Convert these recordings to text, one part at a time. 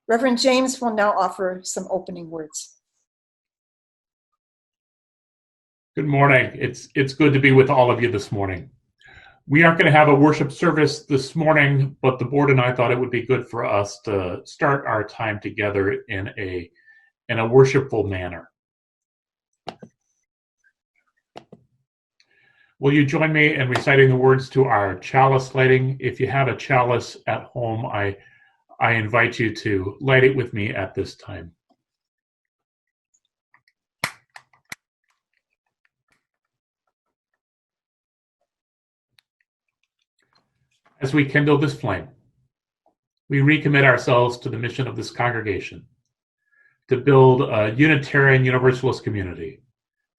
Reverend James will now offer some opening words. Good morning. It's good to be with all of you this morning. We aren't going to have a worship service this morning, but the board and I thought it would be good for us to start our time together in a worshipful manner. Will you join me in reciting the words to our chalice lighting? If you have a chalice at home, I invite you to light it with me at this time. As we kindle this flame, we recommit ourselves to the mission of this congregation to build a Unitarian Universalist community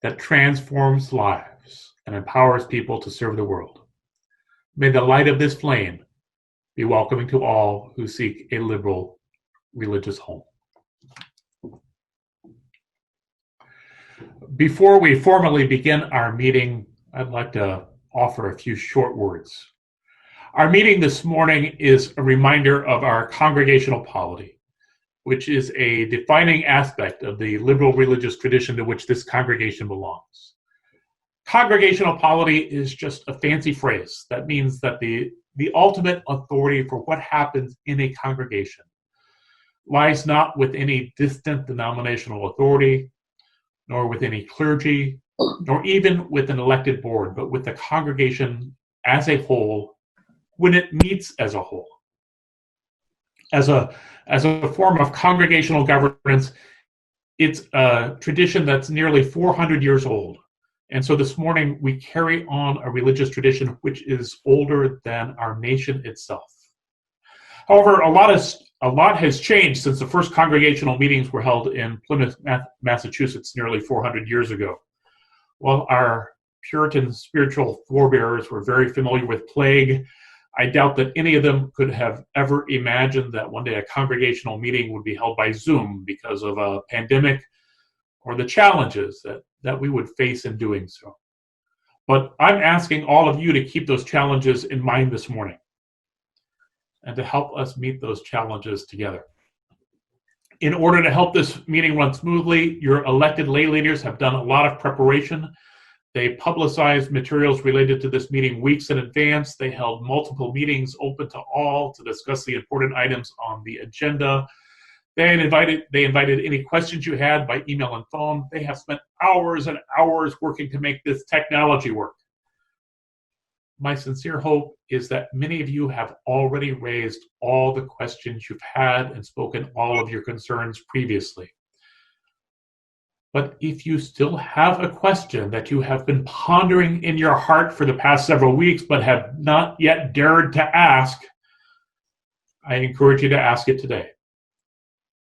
that transforms lives and empowers people to serve the world. May the light of this flame be welcoming to all who seek a liberal religious home. Before we formally begin our meeting, I'd like to offer a few short words. Our meeting this morning is a reminder of our congregational polity, which is a defining aspect of the liberal religious tradition to which this congregation belongs. Congregational polity is just a fancy phrase that means that the ultimate authority for what happens in a congregation lies not with any distant denominational authority, nor with any clergy, nor even with an elected board, but with the congregation as a whole when it meets as a whole. As a form of congregational governance, it's a tradition that's nearly 400 years old. And so this morning we carry on a religious tradition which is older than our nation itself. However, a lot has changed since the first congregational meetings were held in Plymouth, Massachusetts nearly 400 years ago. While our Puritan spiritual forebears were very familiar with plague, I doubt that any of them could have ever imagined that one day a congregational meeting would be held by Zoom because of a pandemic or the challenges that we would face in doing so. But I'm asking all of you to keep those challenges in mind this morning and to help us meet those challenges together. In order to help this meeting run smoothly, your elected lay leaders have done a lot of preparation. They publicized materials related to this meeting weeks in advance. They held multiple meetings open to all to discuss the important items on the agenda. They invited any questions you had by email and phone. They have spent hours and hours working to make this technology work. My sincere hope is that many of you have already raised all the questions you've had and spoken all of your concerns previously. But if you still have a question that you have been pondering in your heart for the past several weeks but have not yet dared to ask, I encourage you to ask it today.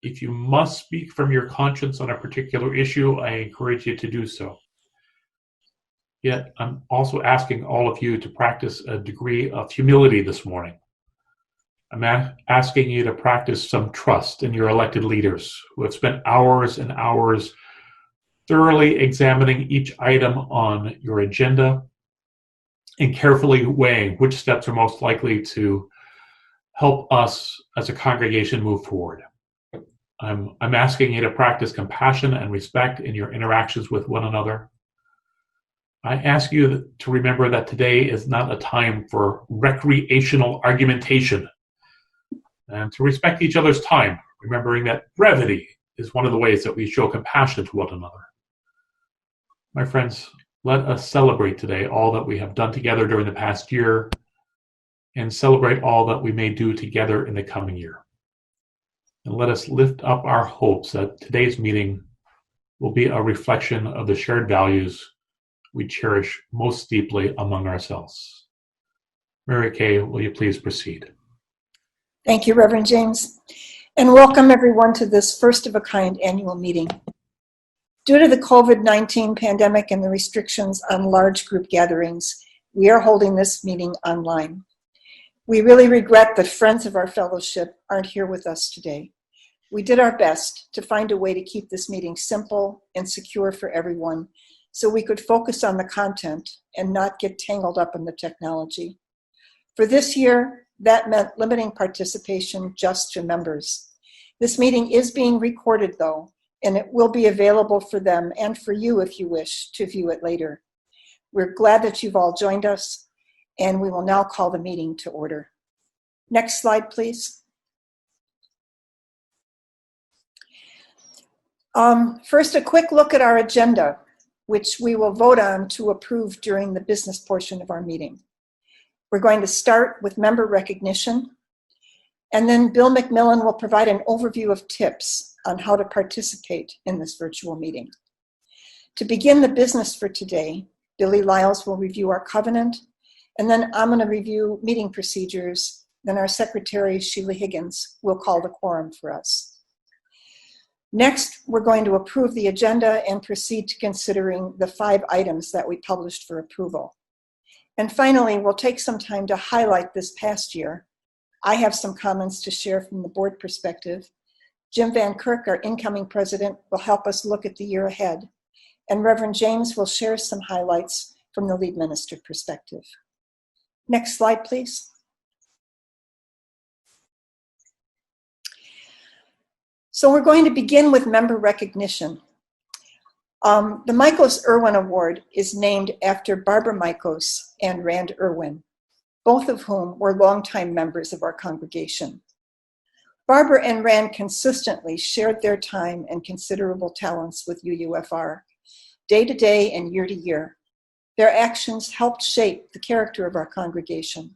If you must speak from your conscience on a particular issue, I encourage you to do so. Yet, I'm also asking all of you to practice a degree of humility this morning. I'm asking you to practice some trust in your elected leaders who have spent hours and hours thoroughly examining each item on your agenda and carefully weighing which steps are most likely to help us as a congregation move forward. I'm asking you to practice compassion and respect in your interactions with one another. I ask you to remember that today is not a time for recreational argumentation, and to respect each other's time, remembering that brevity is one of the ways that we show compassion to one another. My friends, let us celebrate today all that we have done together during the past year and celebrate all that we may do together in the coming year. And let us lift up our hopes that today's meeting will be a reflection of the shared values we cherish most deeply among ourselves. Mary Kay, will you please proceed? Thank you, Reverend James, and welcome everyone to this first-of-a-kind annual meeting. Due to the COVID-19 pandemic and the restrictions on large group gatherings, we are holding this meeting online. We really regret that friends of our fellowship aren't here with us today. We did our best to find a way to keep this meeting simple and secure for everyone so we could focus on the content and not get tangled up in the technology. For this year, that meant limiting participation just to members. This meeting is being recorded though, and it will be available for them and for you if you wish to view it later. We're glad that you've all joined us, and we will now call the meeting to order. Next slide, please. First, a quick look at our agenda, which we will vote on to approve during the business portion of our meeting. We're going to start with member recognition, and then Bill McMillan will provide an overview of tips on how to participate in this virtual meeting. To begin the business for today, Billy Lyles will review our covenant, and then I'm going to review meeting procedures. Then our secretary, Sheila Higgins, will call the quorum for us. Next, we're going to approve the agenda and proceed to considering the 5 items that we published for approval. And finally, we'll take some time to highlight this past year. I have some comments to share from the board perspective. Jim Van Kirk, our incoming president, will help us look at the year ahead. And Reverend James will share some highlights from the lead minister perspective. Next slide, please. So we're going to begin with member recognition. The Michaels Irwin Award is named after Barbara Michaels and Rand Irwin, both of whom were longtime members of our congregation. Barbara and Rand consistently shared their time and considerable talents with UUFR, day to day and year to year. Their actions helped shape the character of our congregation.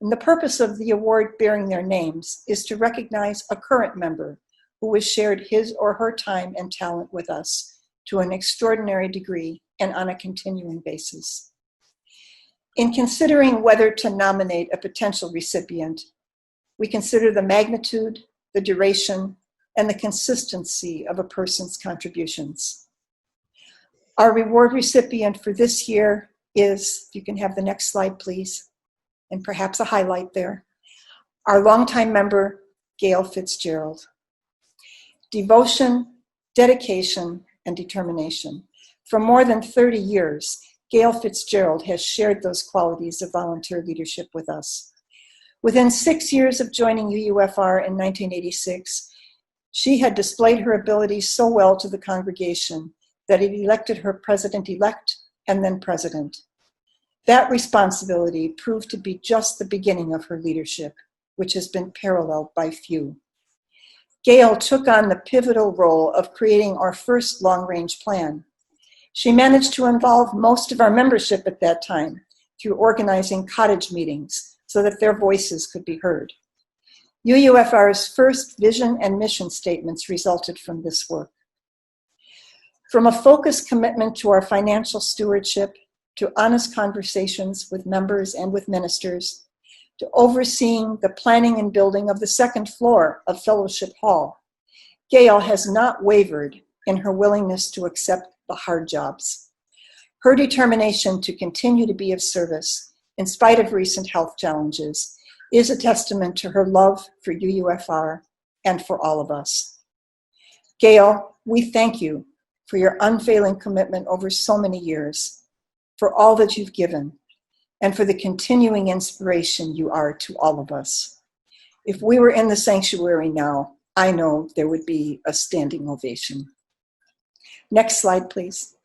And the purpose of the award bearing their names is to recognize a current member who has shared his or her time and talent with us to an extraordinary degree and on a continuing basis. In considering whether to nominate a potential recipient, we consider the magnitude, the duration, and the consistency of a person's contributions. Our reward recipient for this year is, if you can have the next slide, please, and perhaps a highlight there, our longtime member, Gail Fitzgerald. Devotion, dedication, and determination. For more than 30 years, Gail Fitzgerald has shared those qualities of volunteer leadership with us. Within 6 years of joining UUFR in 1986, she had displayed her abilities so well to the congregation that it elected her president-elect and then president. That responsibility proved to be just the beginning of her leadership, which has been paralleled by few. Gail took on the pivotal role of creating our first long-range plan. She managed to involve most of our membership at that time through organizing cottage meetings so that their voices could be heard. UUFR's first vision and mission statements resulted from this work. From a focused commitment to our financial stewardship, to honest conversations with members and with ministers, to overseeing the planning and building of the second floor of Fellowship Hall, Gail has not wavered in her willingness to accept the hard jobs. Her determination to continue to be of service, in spite of recent health challenges, is a testament to her love for UUFR and for all of us. Gail, we thank you for your unfailing commitment over so many years, for all that you've given, and for the continuing inspiration you are to all of us. If we were in the sanctuary now, I know there would be a standing ovation. Next slide, please.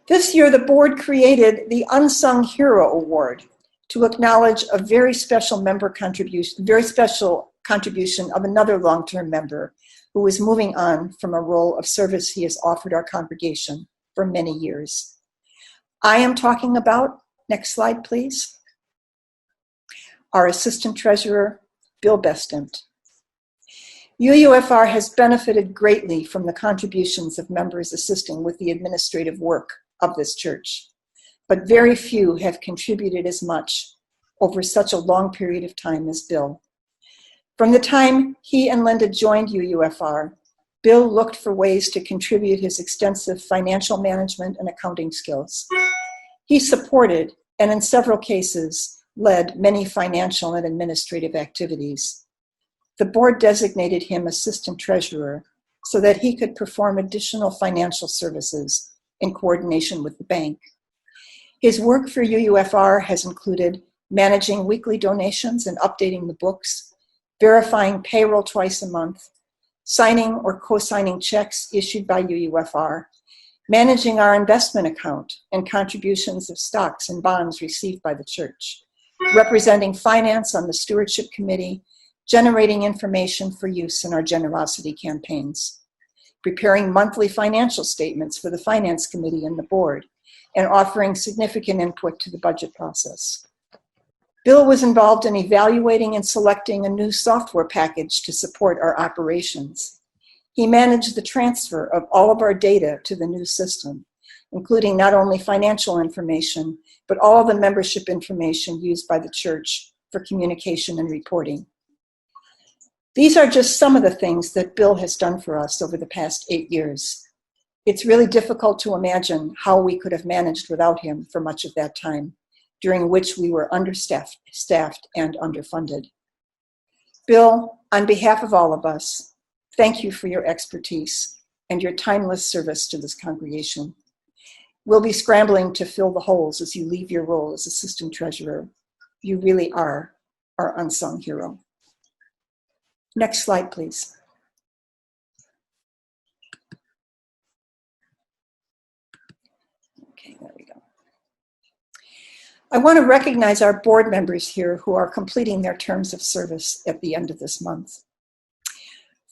This year, the board created the Unsung Hero Award to acknowledge a very special contribution of another long-term member who is moving on from a role of service he has offered our congregation for many years. I am talking about, next slide please, our Assistant Treasurer, Bill Bestant. UUFR has benefited greatly from the contributions of members assisting with the administrative work of this church, but very few have contributed as much over such a long period of time as Bill. From the time he and Linda joined UUFR, Bill looked for ways to contribute his extensive financial management and accounting skills. He supported, and in several cases, led many financial and administrative activities. The board designated him Assistant Treasurer so that he could perform additional financial services in coordination with the bank. His work for UUFR has included managing weekly donations and updating the books, verifying payroll twice a month, signing or co-signing checks issued by UUFR, managing our investment account and contributions of stocks and bonds received by the church, representing finance on the stewardship committee, generating information for use in our generosity campaigns, preparing monthly financial statements for the finance committee and the board, and offering significant input to the budget process. Bill was involved in evaluating and selecting a new software package to support our operations. He managed the transfer of all of our data to the new system, including not only financial information, but all of the membership information used by the church for communication and reporting. These are just some of the things that Bill has done for us over the past 8 years. It's really difficult to imagine how we could have managed without him for much of that time, during which we were understaffed and underfunded. Bill, on behalf of all of us, thank you for your expertise and your timeless service to this congregation. We'll be scrambling to fill the holes as you leave your role as assistant treasurer. You really are our unsung hero. Next slide, please. Okay, there we go. I want to recognize our board members here who are completing their terms of service at the end of this month.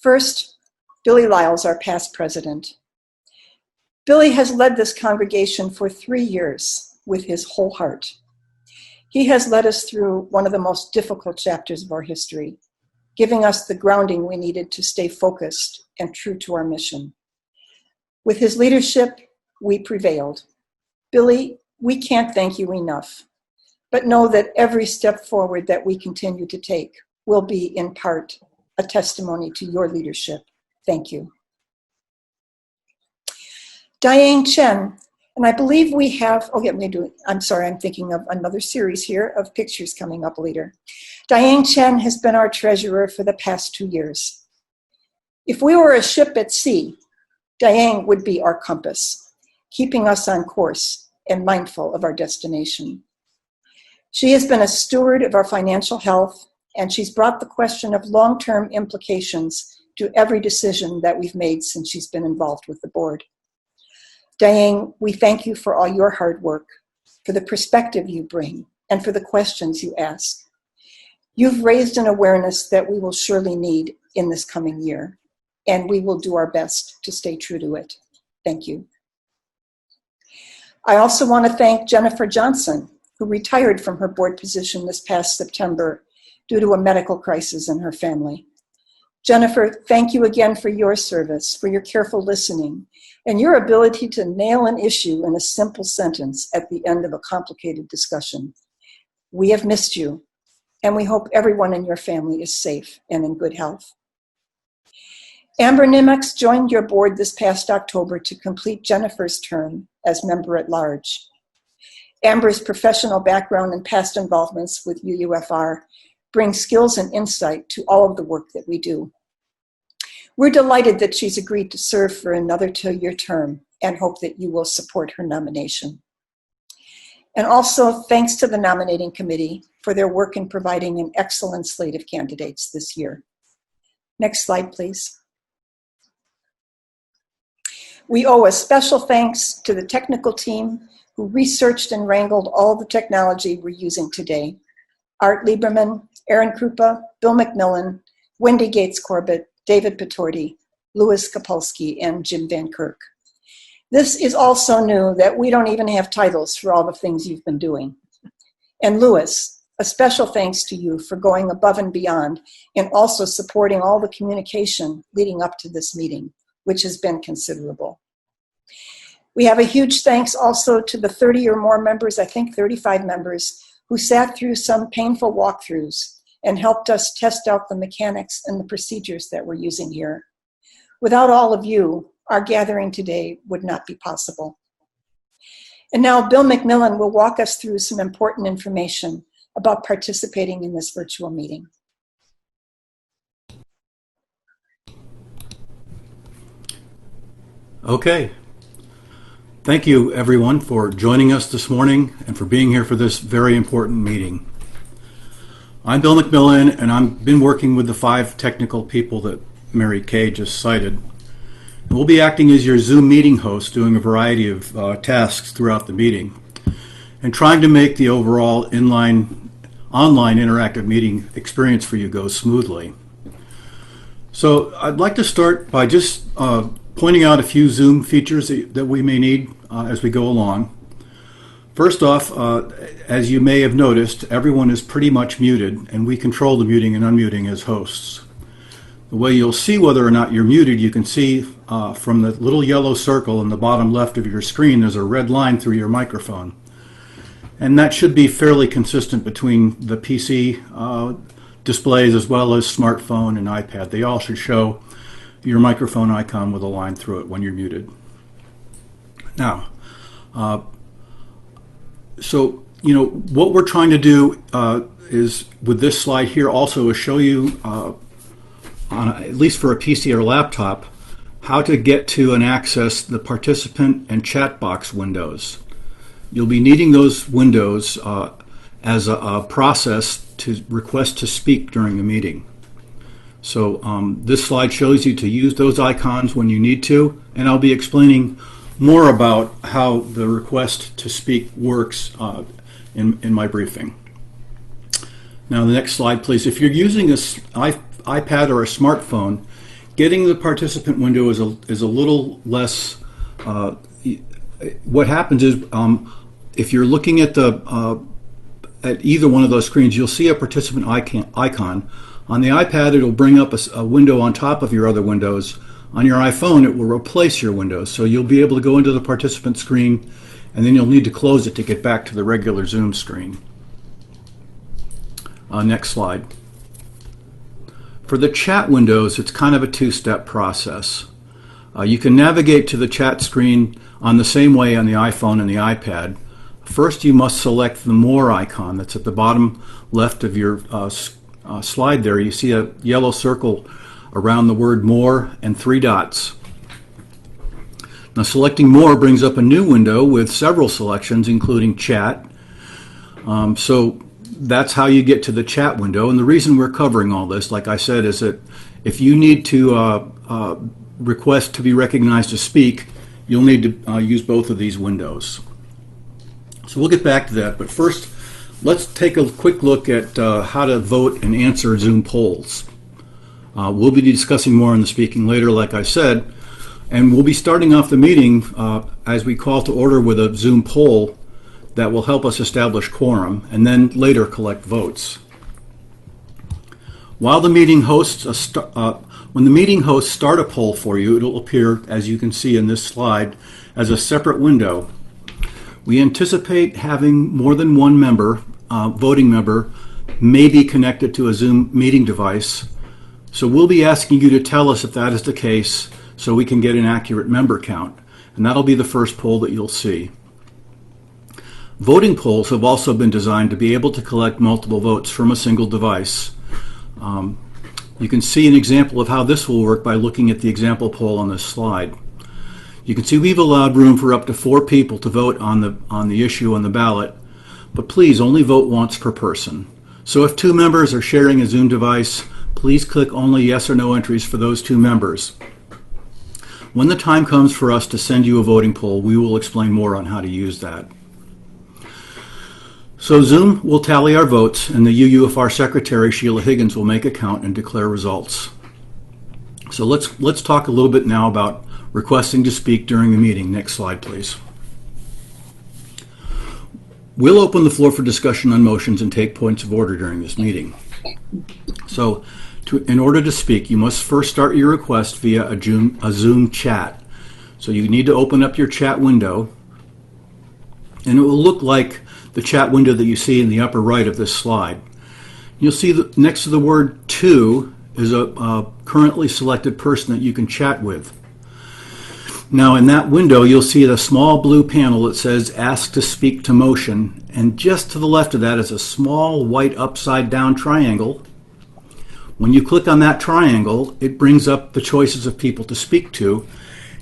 First, Billy Lyles, our past president. Billy has led this congregation for 3 years with his whole heart. He has led us through one of the most difficult chapters of our history, giving us the grounding we needed to stay focused and true to our mission. With his leadership, we prevailed. Billy, we can't thank you enough, but know that every step forward that we continue to take will be, in part, a testimony to your leadership. Thank you. Diane Chen, and I believe we have, I'm sorry, I'm thinking of another series here of pictures coming up later. Diane Chen has been our treasurer for the past 2 years. If we were a ship at sea, Diane would be our compass, keeping us on course and mindful of our destination. She has been a steward of our financial health, and she's brought the question of long-term implications to every decision that we've made since she's been involved with the board. Diane, we thank you for all your hard work, for the perspective you bring, and for the questions you ask. You've raised an awareness that we will surely need in this coming year, and we will do our best to stay true to it. Thank you. I also want to thank Jennifer Johnson, who retired from her board position this past September due to a medical crisis in her family. Jennifer, thank you again for your service, for your careful listening, and your ability to nail an issue in a simple sentence at the end of a complicated discussion. We have missed you, and we hope everyone in your family is safe and in good health. Amber Nimex joined your board this past October to complete Jennifer's term as member at large. Amber's professional background and past involvements with UUFR bring skills and insight to all of the work that we do. We're delighted that she's agreed to serve for another 2-year term and hope that you will support her nomination. And also thanks to the nominating committee for their work in providing an excellent slate of candidates this year. Next slide, please. We owe a special thanks to the technical team who researched and wrangled all the technology we're using today. Art Lieberman, Aaron Krupa, Bill McMillan, Wendy Gates-Corbett, David Patorti, Louis Kapulski, and Jim Van Kirk. This is also new that we don't even have titles for all the things you've been doing. And Louis, a special thanks to you for going above and beyond and also supporting all the communication leading up to this meeting, which has been considerable. We have a huge thanks also to the 30 or more members, I think 35 members, who sat through some painful walkthroughs and helped us test out the mechanics and the procedures that we're using here. Without all of you, our gathering today would not be possible. And now Bill McMillan will walk us through some important information about participating in this virtual meeting. Okay. Thank you, everyone, for joining us this morning and for being here for this very important meeting. I'm Bill McMillan, and I've been working with the 5 technical people that Mary Kay just cited. We'll be acting as your Zoom meeting host, doing a variety of tasks throughout the meeting, and trying to make the overall online interactive meeting experience for you go smoothly. So I'd like to start by just pointing out a few Zoom features that we may need as we go along. First off, as you may have noticed, everyone is pretty much muted, and we control the muting and unmuting as hosts. The way you'll see whether or not you're muted, you can see from the little yellow circle in the bottom left of your screen, there's a red line through your microphone. And that should be fairly consistent between the PC displays as well as smartphone and iPad. They all should show your microphone icon with a line through it when you're muted. Now, so, what we're trying to do is, with this slide here also, is show you, at least for a PC or laptop, how to get to and access the participant and chat box windows. You'll be needing those windows as a process to request to speak during the meeting. So this slide shows you to use those icons when you need to, and I'll be explaining more about how the request to speak works in my briefing. Now the next slide, please. If you're using an iPad or a smartphone, getting the participant window is a little less. What happens is if you're looking at at either one of those screens, you'll see a participant icon. On the iPad, it'll bring up a window on top of your other windows. On your iPhone, it will replace your windows. So you'll be able to go into the participant screen, and then you'll need to close it to get back to the regular Zoom screen. Next slide. For the chat windows, it's kind of a two-step process. You can navigate to the chat screen on the same way on the iPhone and the iPad. First, you must select the More icon that's at the bottom left of your slide there. You see a yellow circle around the word More and 3 dots. Now, selecting More brings up a new window with several selections, including Chat. So that's how you get to the chat window. And the reason we're covering all this, like I said, is that if you need to request to be recognized to speak, you'll need to use both of these windows. So we'll get back to that, but first let's take a quick look at how to vote and answer Zoom polls. We'll be discussing more on the speaking later, like I said, and we'll be starting off the meeting as we call to order with a Zoom poll that will help us establish quorum and then later collect votes. While the meeting hosts when the meeting hosts start a poll for you, it'll appear, as you can see in this slide, as a separate window. We anticipate having more than one member, voting member, may be connected to a Zoom meeting device. So we'll be asking you to tell us if that is the case so we can get an accurate member count. And that'll be the first poll that you'll see. Voting polls have also been designed to be able to collect multiple votes from a single device. You can see an example of how this will work by looking at the example poll on this slide. You can see we've allowed room for up to 4 people to vote on the issue on the ballot, but please only vote once per person. So if 2 members are sharing a Zoom device, please click only yes or no entries for those 2 members. When the time comes for us to send you a voting poll, we will explain more on how to use that. So Zoom will tally our votes, and the UUFR Secretary, Sheila Higgins, will make a count and declare results. So let's talk a little bit now about requesting to speak during the meeting. Next slide, please. We'll open the floor for discussion on motions and take points of order during this meeting. So in order to speak, you must first start your request via a Zoom chat. So you need to open up your chat window, and it will look like the chat window that you see in the upper right of this slide. You'll see that next to the word "to" is a currently selected person that you can chat with. Now in that window, you'll see a small blue panel that says Ask to Speak to Motion, and just to the left of that is a small white upside down triangle. When you click on that triangle, it brings up the choices of people to speak to,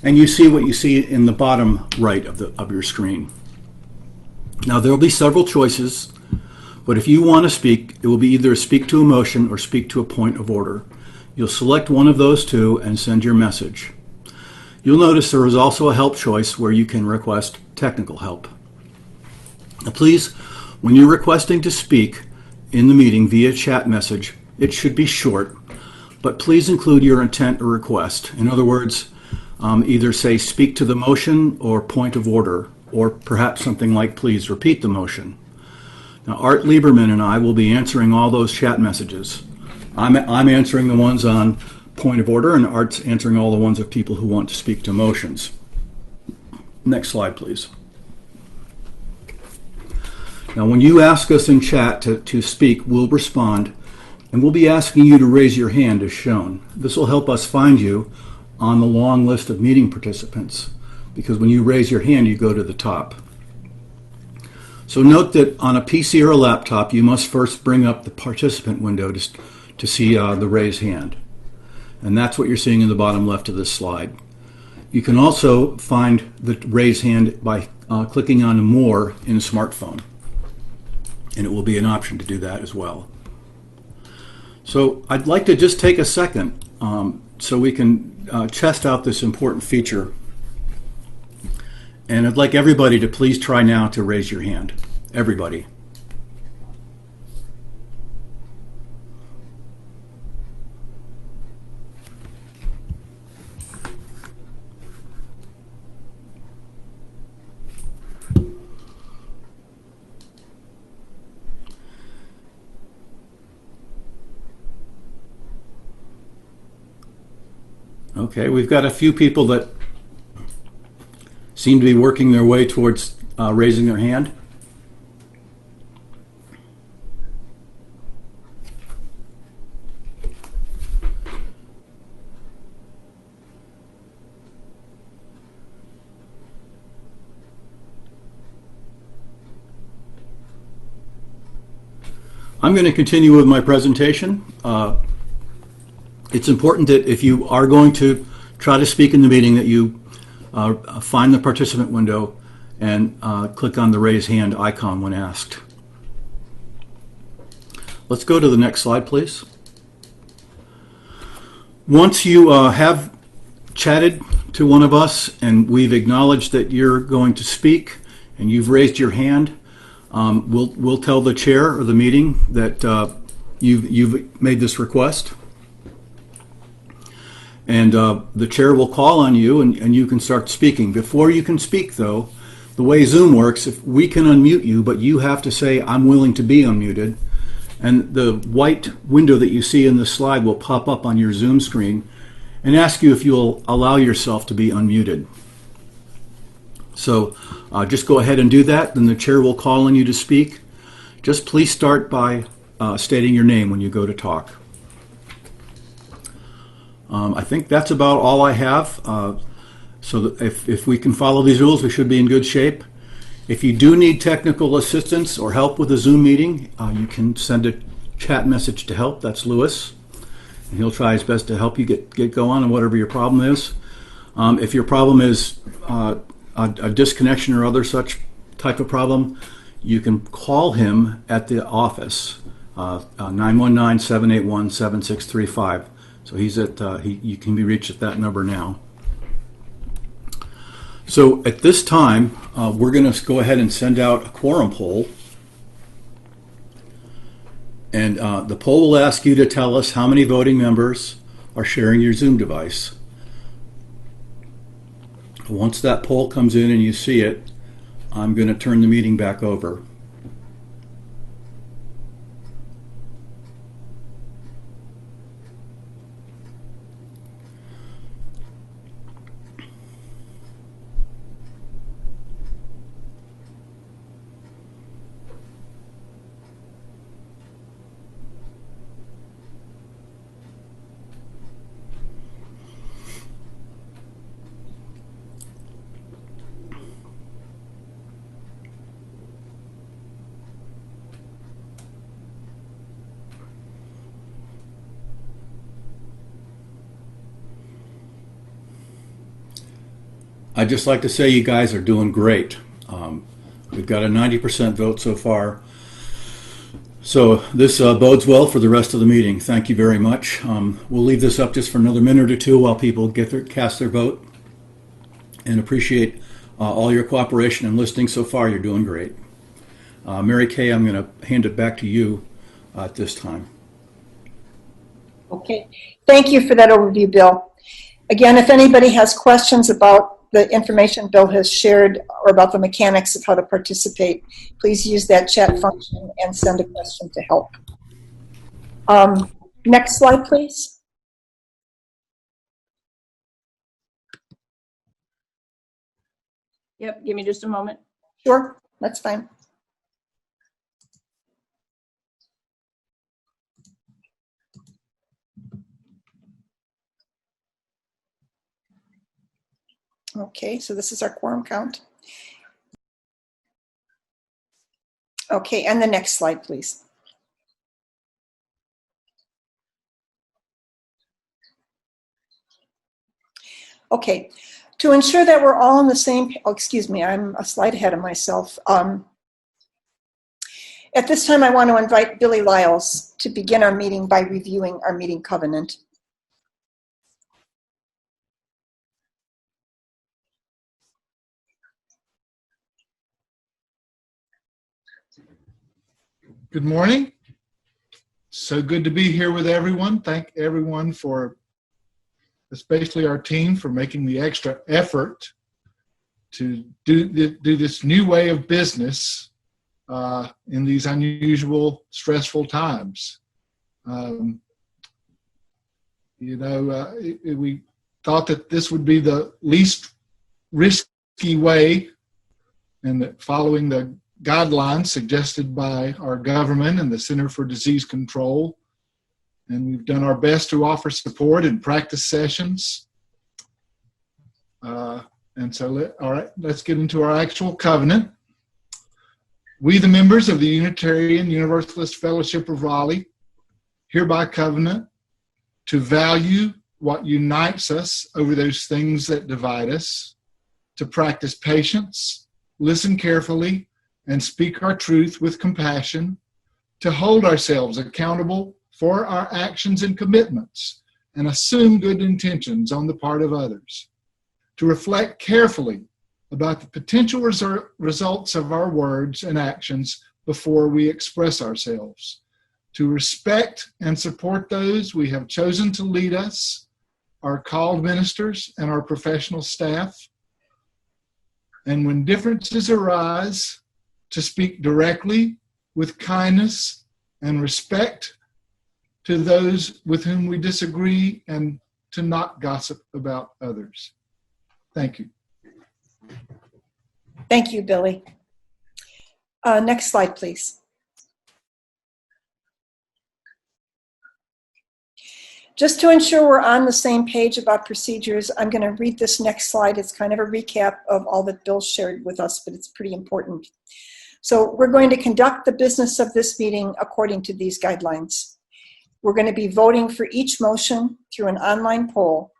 and you see what you see in the bottom right of your screen. Now there will be several choices, But if you want to speak, it will be either speak to a motion or speak to a point of order. You'll select one of those two and send your message. You'll notice there is also a help choice where you can request technical help. Now please, when you're requesting to speak in the meeting via chat message, it should be short, but please include your intent or request. In other words, either say speak to the motion or point of order, or perhaps something like please repeat the motion. Now Art Lieberman and I will be answering all those chat messages. I'm answering the ones on point of order, and Art's answering all the ones of people who want to speak to motions. Next slide, please. Now, when you ask us in chat to speak, we'll respond, and we'll be asking you to raise your hand as shown. This will help us find you on the long list of meeting participants, because when you raise your hand, you go to the top. So note that on a PC or a laptop, you must first bring up the participant window to see the raise hand. And that's what you're seeing in the bottom left of this slide. You can also find the raise hand by clicking on More in a smartphone. And it will be an option to do that as well. So I'd like to just take a second so we can test out this important feature. And I'd like everybody to please try now to raise your hand. Everybody. Okay, we've got a few people that seem to be working their way towards raising their hand. I'm going to continue with my presentation. It's important that if you are going to try to speak in the meeting that you find the participant window and click on the raise hand icon when asked. Let's go to the next slide, please. Once you have chatted to one of us and we've acknowledged that you're going to speak and you've raised your hand, we'll tell the chair of the meeting that you've made this request. And the chair will call on you and you can start speaking. Before you can speak, though, the way Zoom works, if we can unmute you, but you have to say, I'm willing to be unmuted. And the white window that you see in this slide will pop up on your Zoom screen and ask you if you'll allow yourself to be unmuted. So just go ahead and do that. Then the chair will call on you to speak. Just please start by stating your name when you go to talk. I think that's about all I have. So that if we can follow these rules, we should be in good shape. If you do need technical assistance or help with a Zoom meeting, you can send a chat message to help. That's Lewis. And he'll try his best to help you get going on whatever your problem is. If your problem is a disconnection or other such type of problem, you can call him at the office, 919-781-7635. So he's at you can be reached at that number now. So at this time, we're going to go ahead and send out a quorum poll. And the poll will ask you to tell us how many voting members are sharing your Zoom device. Once that poll comes in and you see it, I'm going to turn the meeting back over. I'd just like to say you guys are doing great. We've got a 90% vote so far. So this bodes well for the rest of the meeting. Thank you very much. We'll leave this up just for another minute or two while people cast their vote, and appreciate all your cooperation and listening so far. You're doing great. Mary Kay, I'm going to hand it back to you at this time. Okay, thank you for that overview, Bill. Again, if anybody has questions about the information Bill has shared or about the mechanics of how to participate, please use that chat function and send a question to help. Next slide, please. Yep, give me just a moment. Sure, that's fine. Okay, so this is our quorum count. Okay, and the next slide, please. Okay, to ensure that we're all on the same, oh, excuse me, I'm a slide ahead of myself. At this time, I want to invite Billy Lyles to begin our meeting by reviewing our meeting covenant. Good morning. So good to be here with everyone. Thank everyone for, especially our team, for making the extra effort to do this new way of business in these unusual, stressful times. We thought that this would be the least risky way, and that following the guidelines suggested by our government and the Center for Disease Control. And we've done our best to offer support and practice sessions. All right, let's get into our actual covenant. We, the members of the Unitarian Universalist Fellowship of Raleigh, hereby covenant to value what unites us over those things that divide us, to practice patience, listen carefully, and speak our truth with compassion, to hold ourselves accountable for our actions and commitments, and assume good intentions on the part of others, to reflect carefully about the potential results of our words and actions before we express ourselves, to respect and support those we have chosen to lead us, our called ministers and our professional staff, and when differences arise, to speak directly with kindness and respect to those with whom we disagree, and to not gossip about others. Thank you. Thank you, Billy. Next slide, please. Just to ensure we're on the same page about procedures, I'm going to read this next slide. It's kind of a recap of all that Bill shared with us, but it's pretty important. So we're going to conduct the business of this meeting according to these guidelines. We're going to be voting for each motion through an online poll.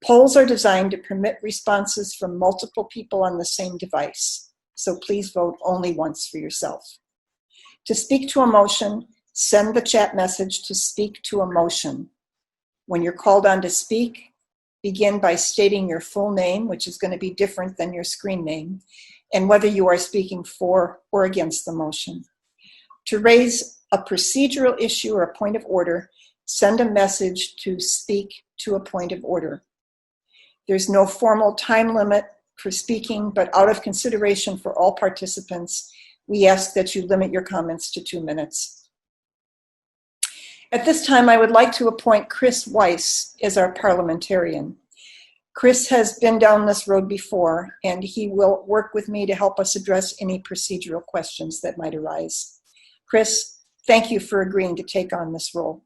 Polls are designed to permit responses from multiple people on the same device, so please vote only once for yourself. To speak to a motion, send the chat message to speak to a motion. When you're called on to speak, begin by stating your full name, which is going to be different than your screen name, and whether you are speaking for or against the motion. To raise a procedural issue or a point of order, send a message to speak to a point of order. There's no formal time limit for speaking, but out of consideration for all participants, we ask that you limit your comments to 2 minutes. At this time, I would like to appoint Chris Weiss as our parliamentarian. Chris has been down this road before, and he will work with me to help us address any procedural questions that might arise. Chris, thank you for agreeing to take on this role.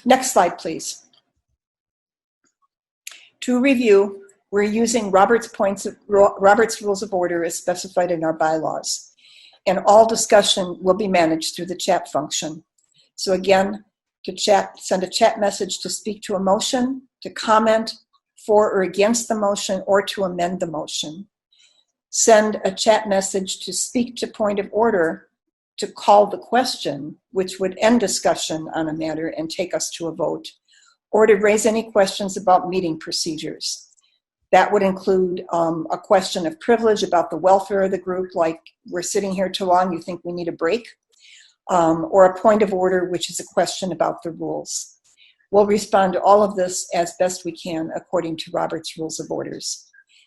Next slide, please. To review, we're using Robert's Rules of Order as specified in our bylaws, and all discussion will be managed through the chat function. So again, to chat, send a chat message to speak to a motion, to comment for or against the motion, or to amend the motion. send a chat message to speak to point of order to call the question, which would end discussion on a matter and take us to a vote, or to raise any questions about meeting procedures. That would include a question of privilege about the welfare of the group, like we're sitting here too long, you think we need a break, or a point of order, which is a question about the rules. We'll respond to all of this as best we can according to Robert's Rules of Orders.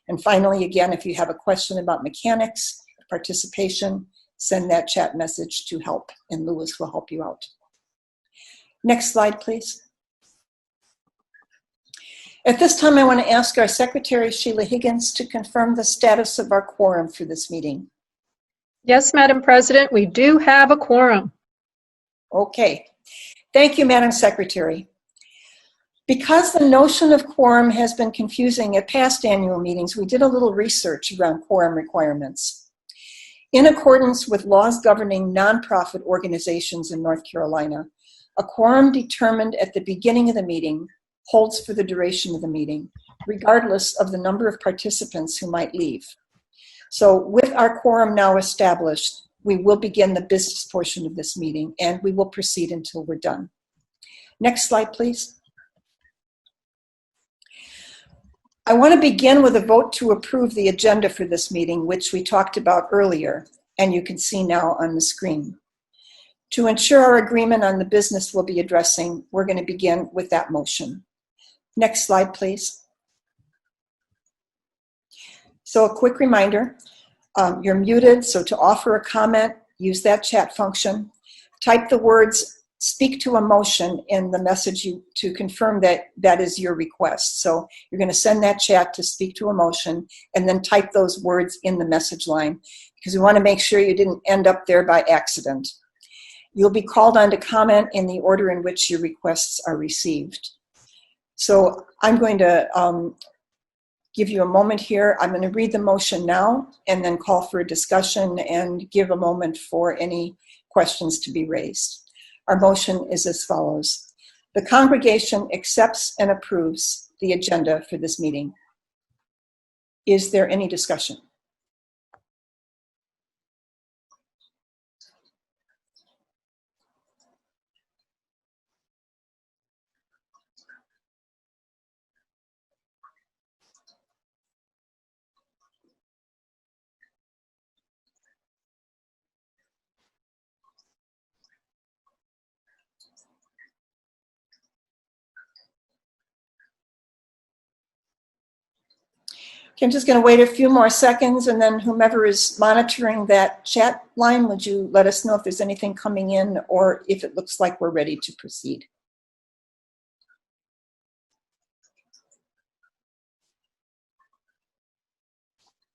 And finally, again, if you have a question about mechanics, participation, send that chat message to help, and Lewis will help you out. Next slide, please. At this time, I want to ask our Secretary, Sheila Higgins, to confirm the status of our quorum for this meeting. Yes, Madam President, we do have a quorum. Okay. Thank you, Madam Secretary. Because the notion of quorum has been confusing at past annual meetings, we did a little research around quorum requirements. In accordance with laws governing nonprofit organizations in North Carolina, a quorum determined at the beginning of the meeting holds for the duration of the meeting, regardless of the number of participants who might leave. So with our quorum now established, we will begin the business portion of this meeting, and we will proceed until we're done. Next slide, please. I want to begin with a vote to approve the agenda for this meeting, which we talked about earlier, and you can see now on the screen. To ensure our agreement on the business we'll be addressing, we're going to begin with that motion. Next slide, please. So a quick reminder, you're muted, so to offer a comment, use that chat function. Type the words "speak to a motion" in the message to confirm that that is your request. So you're going to send that chat to "speak to a motion" and then type those words in the message line, because we want to make sure you didn't end up there by accident. You'll be called on to comment in the order in which your requests are received. So I'm going to give you a moment here. I'm going to read the motion now and then call for a discussion and give a moment for any questions to be raised. Our motion is as follows. The congregation accepts and approves the agenda for this meeting. Is there any discussion? Okay, I'm just going to wait a few more seconds, and then whomever is monitoring that chat line, would you let us know if there's anything coming in or if it looks like we're ready to proceed?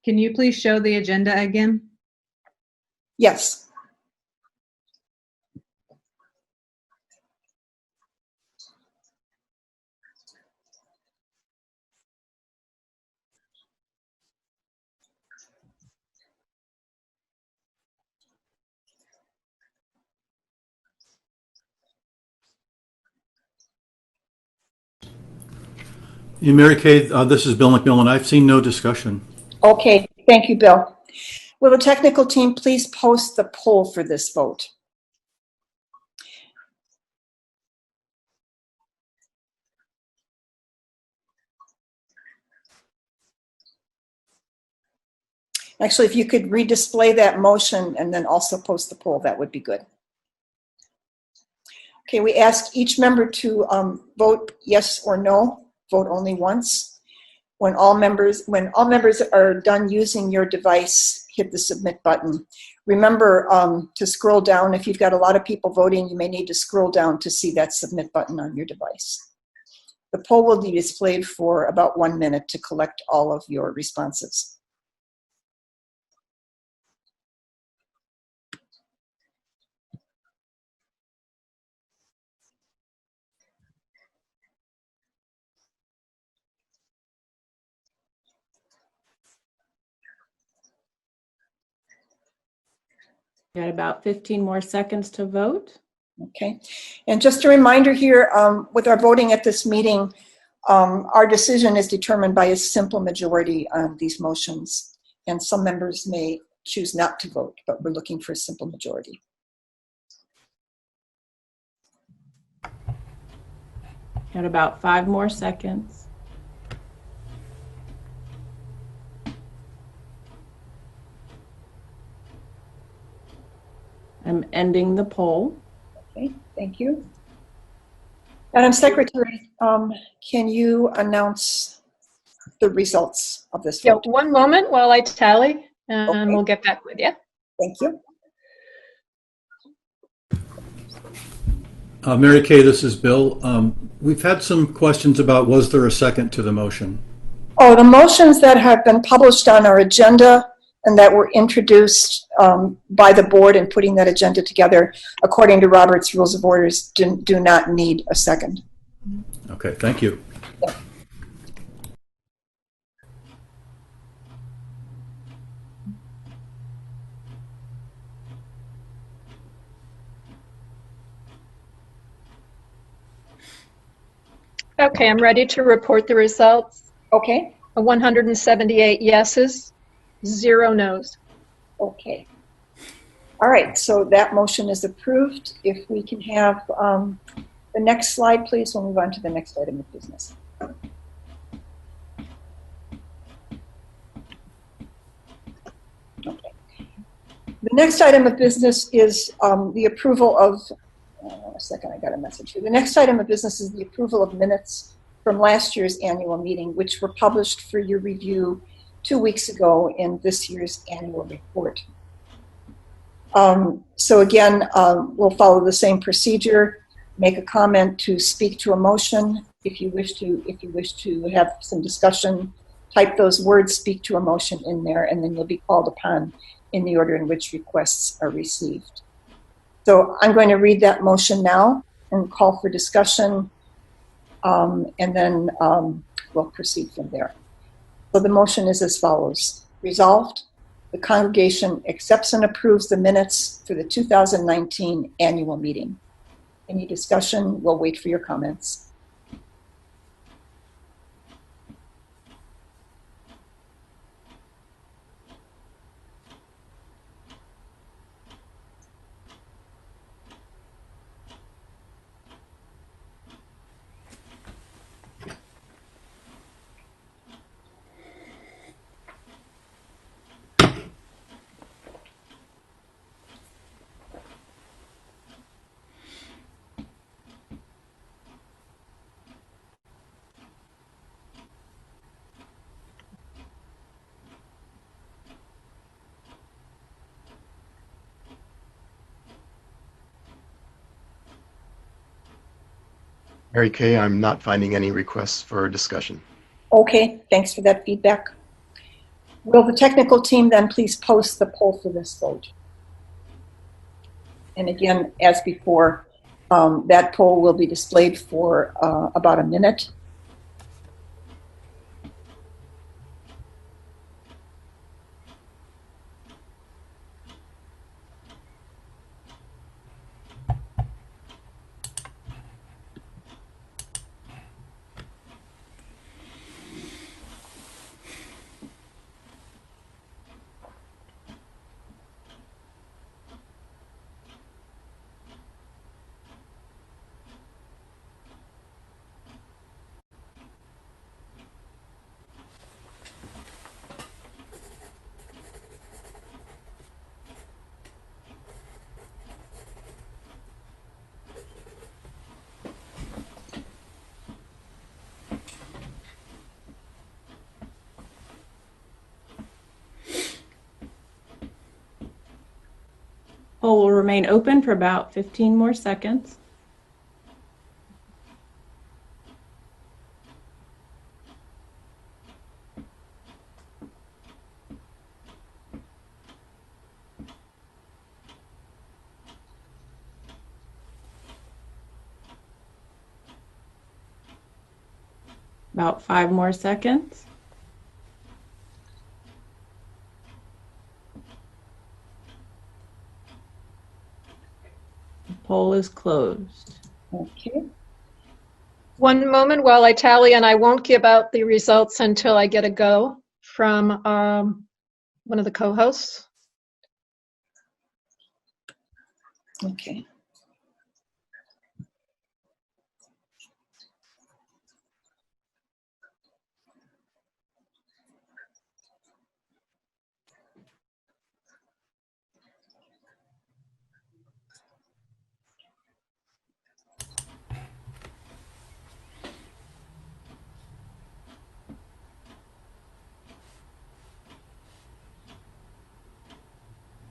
Can you please show the agenda again? Yes. Mary Kay, this is Bill McMillan. I've seen no discussion. Okay, thank you, Bill. Will the technical team please post the poll for this vote? Actually, if you could redisplay that motion and then also post the poll, that would be good. Okay, we ask each member to vote yes or no, vote only once. When all members are done using your device, hit the submit button. Remember to scroll down. If you've got a lot of people voting, you may need to scroll down to see that submit button on your device. The poll will be displayed for about 1 minute to collect all of your responses. Got about 15 more seconds to vote. Okay, and just a reminder here, with our voting at this meeting, our decision is determined by a simple majority on these motions. and some members may choose not to vote, but we're looking for a simple majority. Got about 5 more seconds. I'm ending the poll. Okay, thank you. Madam Secretary, can you announce the results of this Yeah, vote? 1 moment while I tally, and Okay. we'll get back with you. Thank you. Mary Kay, this is Bill. We've had some questions about was there a second to the motion? Oh, the motions that have been published on our agenda and that were introduced by the board in putting that agenda together, according to Robert's Rules of Orders, do not need a second. Okay, thank you. Yeah. Okay, I'm ready to report the results. Okay. 178 yeses, 0 nos. Okay. All right, so that motion is approved. If we can have the next slide, please, we'll move on to the next item of business. Okay. The next item of business is the approval of, a second, I got a message here. The next item of business is the approval of minutes from last year's annual meeting, which were published for your review 2 weeks ago in this year's annual report. So again, we'll follow the same procedure. Make a comment to speak to a motion. If you wish to have some discussion, type those words "speak to a motion" in there, and then you'll be called upon in the order in which requests are received. So I'm going to read that motion now and call for discussion, and then we'll proceed from there. So the motion is as follows. Resolved, the congregation accepts and approves the minutes for the 2019 annual meeting. Any discussion? We'll wait for your comments. Mary Kay, I'm not finding any requests for discussion. Okay, thanks for that feedback. Will the technical team then please post the poll for this vote? And again, as before, that poll will be displayed for about a minute. Poll will remain open for about 15 more seconds. About 5 more seconds. The poll is closed. Okay. 1 moment while I tally, and I won't give out the results until I get a go from one of the co-hosts. Okay.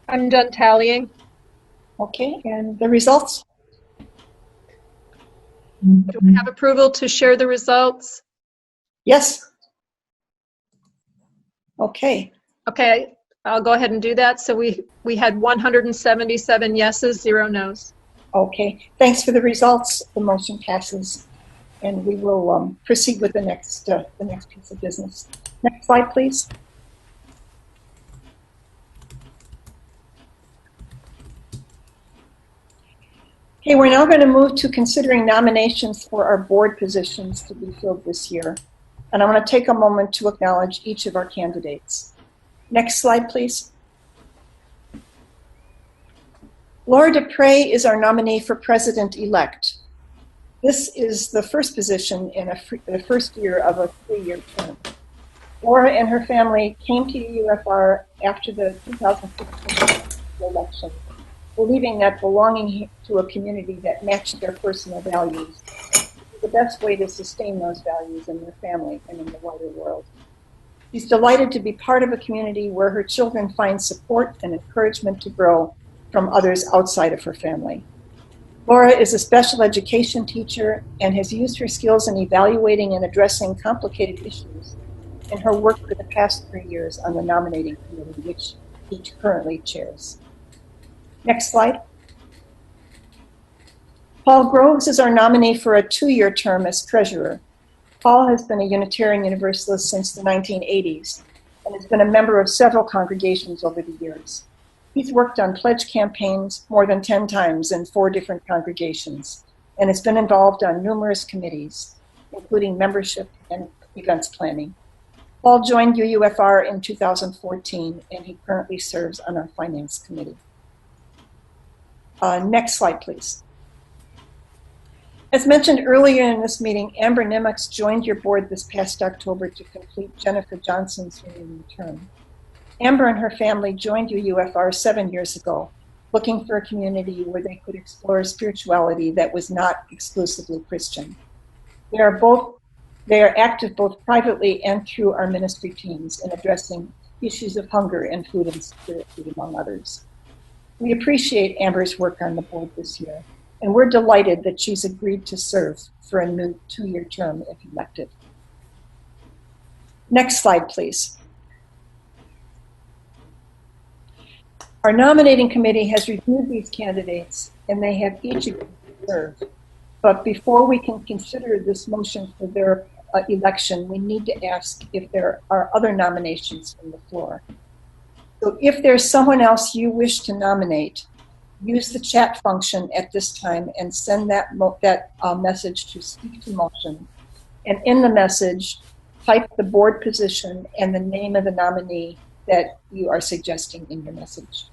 I'm done tallying. Okay, and the results? Do we have approval to share the results? Yes. Okay. Okay, I'll go ahead and do that. So we had 177 yeses, 0 nos. Okay. Thanks for the results. The motion passes, and we will proceed with the next piece of business. Next slide, please. Okay, we're now going to move to considering nominations for our board positions to be filled this year. And I want to take a moment to acknowledge each of our candidates. Next slide, please. Laura Dupre is our nominee for president-elect. This is the first position in the first year of a 3-year term. Laura and her family came to UUFR after the 2016 election, believing that belonging to a community that matched their personal values is the best way to sustain those values in their family and in the wider world. She's delighted to be part of a community where her children find support and encouragement to grow from others outside of her family. Laura is a special education teacher and has used her skills in evaluating and addressing complicated issues in her work for the past 3 years on the nominating committee, which she currently chairs. Next slide. Paul Groves is our nominee for a 2-year term as treasurer. Paul has been a Unitarian Universalist since the 1980s and has been a member of several congregations over the years. He's worked on pledge campaigns more than 10 times in 4 different congregations and has been involved on numerous committees, including membership and events planning. Paul joined UUFR in 2014, and he currently serves on our finance committee. Next slide, please. As mentioned earlier in this meeting, Amber Nimitz joined your board this past October to complete Jennifer Johnson's remaining term. Amber and her family joined UUFR 7 years ago, looking for a community where they could explore spirituality that was not exclusively Christian. They are active both privately and through our ministry teams in addressing issues of hunger and food insecurity, among others. We appreciate Amber's work on the board this year, and we're delighted that she's agreed to serve for a new 2-year term if elected. Next slide, please. Our nominating committee has reviewed these candidates, and they have each agreed to serve. But before we can consider this motion for their election, we need to ask if there are other nominations from the floor. So if there's someone else you wish to nominate, use the chat function at this time and send that message to speak to motion. And in the message, type the board position and the name of the nominee that you are suggesting in your message.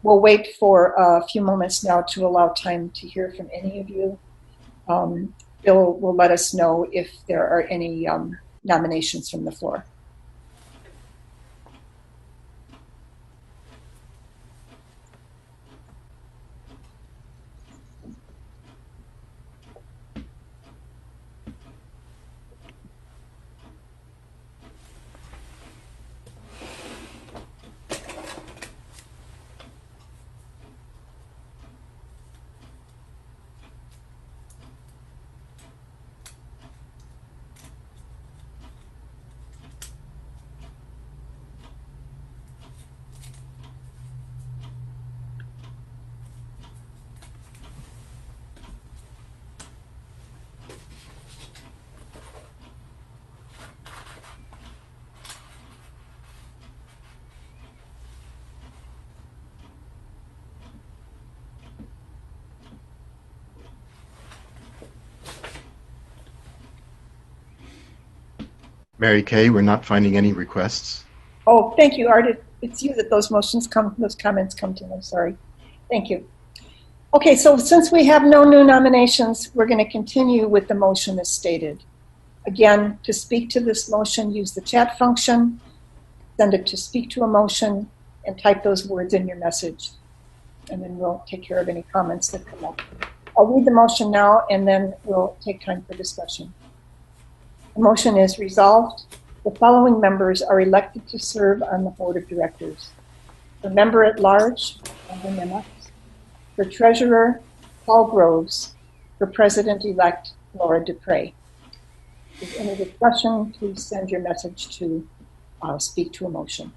We'll wait for a few moments now to allow time to hear from any of you. Bill will let us know if there are any nominations from the floor. Mary Kay, we're not finding any requests. Oh, thank you, Art. It's you that those comments come to. I'm sorry. Thank you. Okay, so since we have no new nominations, we're going to continue with the motion as stated. Again, to speak to this motion, use the chat function, send it to speak to a motion, and type those words in your message. And then we'll take care of any comments that come up. I'll read the motion now, and then we'll take time for discussion. The motion is resolved. The following members are elected to serve on the Board of Directors. For member at large, for treasurer, Paul Groves. For president-elect, Laura Dupre. If there's any discussion, please send your message to speak to a motion.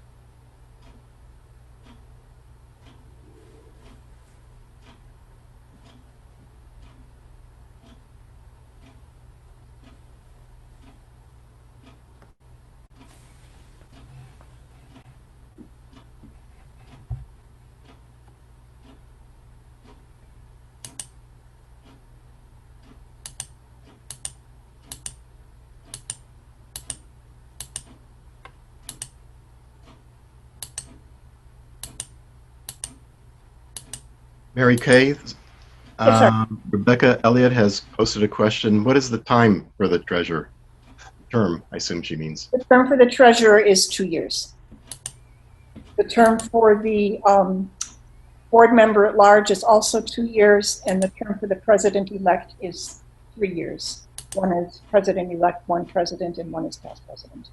Mary Kay, Yes, sir. Rebecca Elliott has posted a question. What is the time for the treasurer? Term, I assume she means. The term for the treasurer is 2 years. The term for the board member at large is also 2 years, and the term for the president-elect is 3 years. One is president-elect, one president, and one is past president.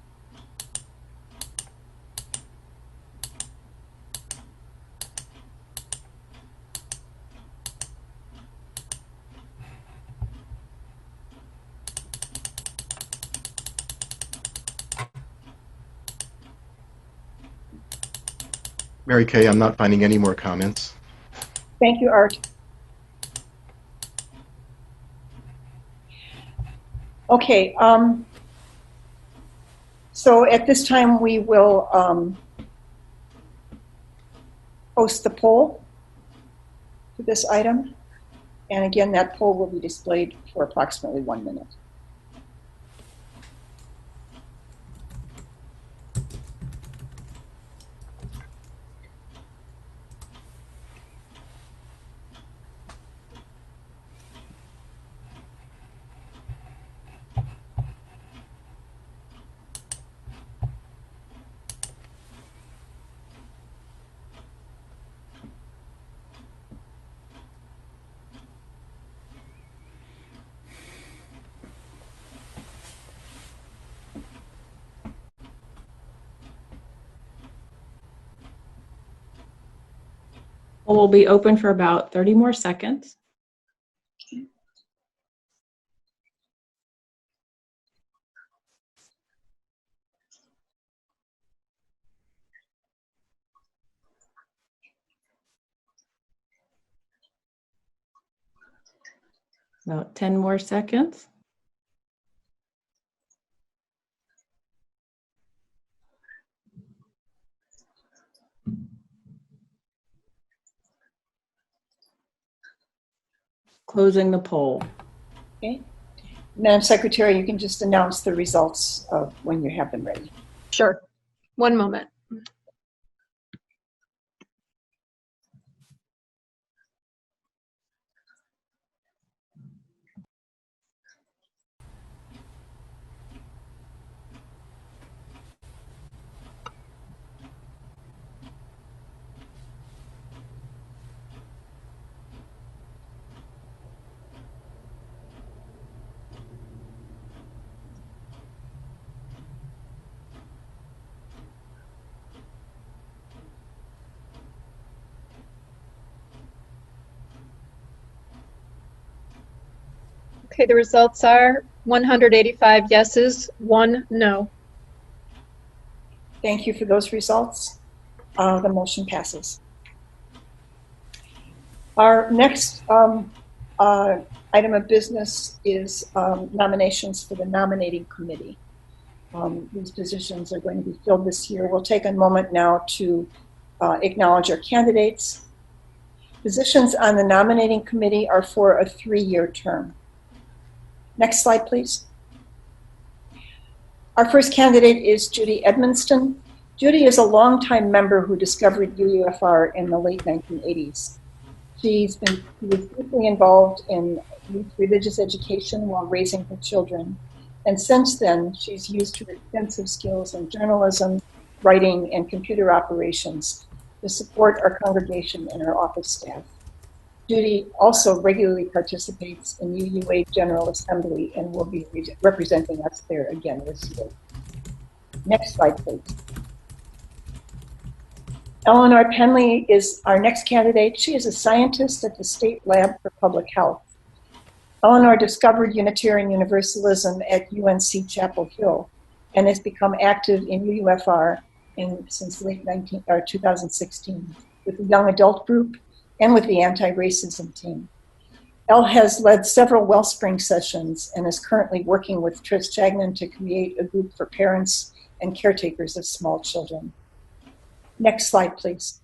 Mary Kay, I'm not finding any more comments. Thank you, Art. Okay, so at this time we will post the poll for this item. And again, that poll will be displayed for approximately 1 minute. Will be open for about 30 more seconds. About 10 more seconds. Closing the poll. Okay. Madam Secretary, you can just announce the results of when you have them ready. Sure. One moment. Okay, the results are 185 yeses, 1 no. Thank you for those results. The motion passes. Our next item of business is nominations for the nominating committee. These positions are going to be filled this year. We'll take a moment now to acknowledge our candidates. Positions on the nominating committee are for a 3-year term. Next slide, please. Our first candidate is Judy Edmonston. Judy is a longtime member who discovered UUFR in the late 1980s. She was deeply involved in youth religious education while raising her children. And since then, she's used her extensive skills in journalism, writing, and computer operations to support our congregation and our office staff. Judy also regularly participates in UUA General Assembly and will be representing us there again this year. Next slide, please. Eleanor Penley is our next candidate. She is a scientist at the State Lab for Public Health. Eleanor discovered Unitarian Universalism at UNC Chapel Hill and has become active in UUFR since late 2016 with the young adult group and with the anti-racism team. Elle has led several Wellspring sessions and is currently working with Trish Chagnon to create a group for parents and caretakers of small children. Next slide, please.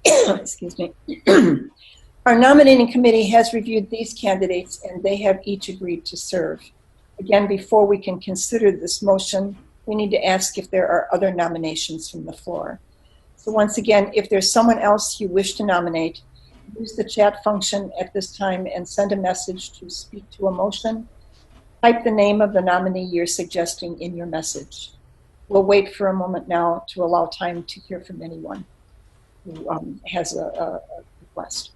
Excuse me. Our nominating committee has reviewed these candidates and they have each agreed to serve. Again, before we can consider this motion, we need to ask if there are other nominations from the floor. So once again, if there's someone else you wish to nominate, use the chat function at this time and send a message to speak to a motion. Type the name of the nominee you're suggesting in your message. We'll wait for a moment now to allow time to hear from anyone who has a request.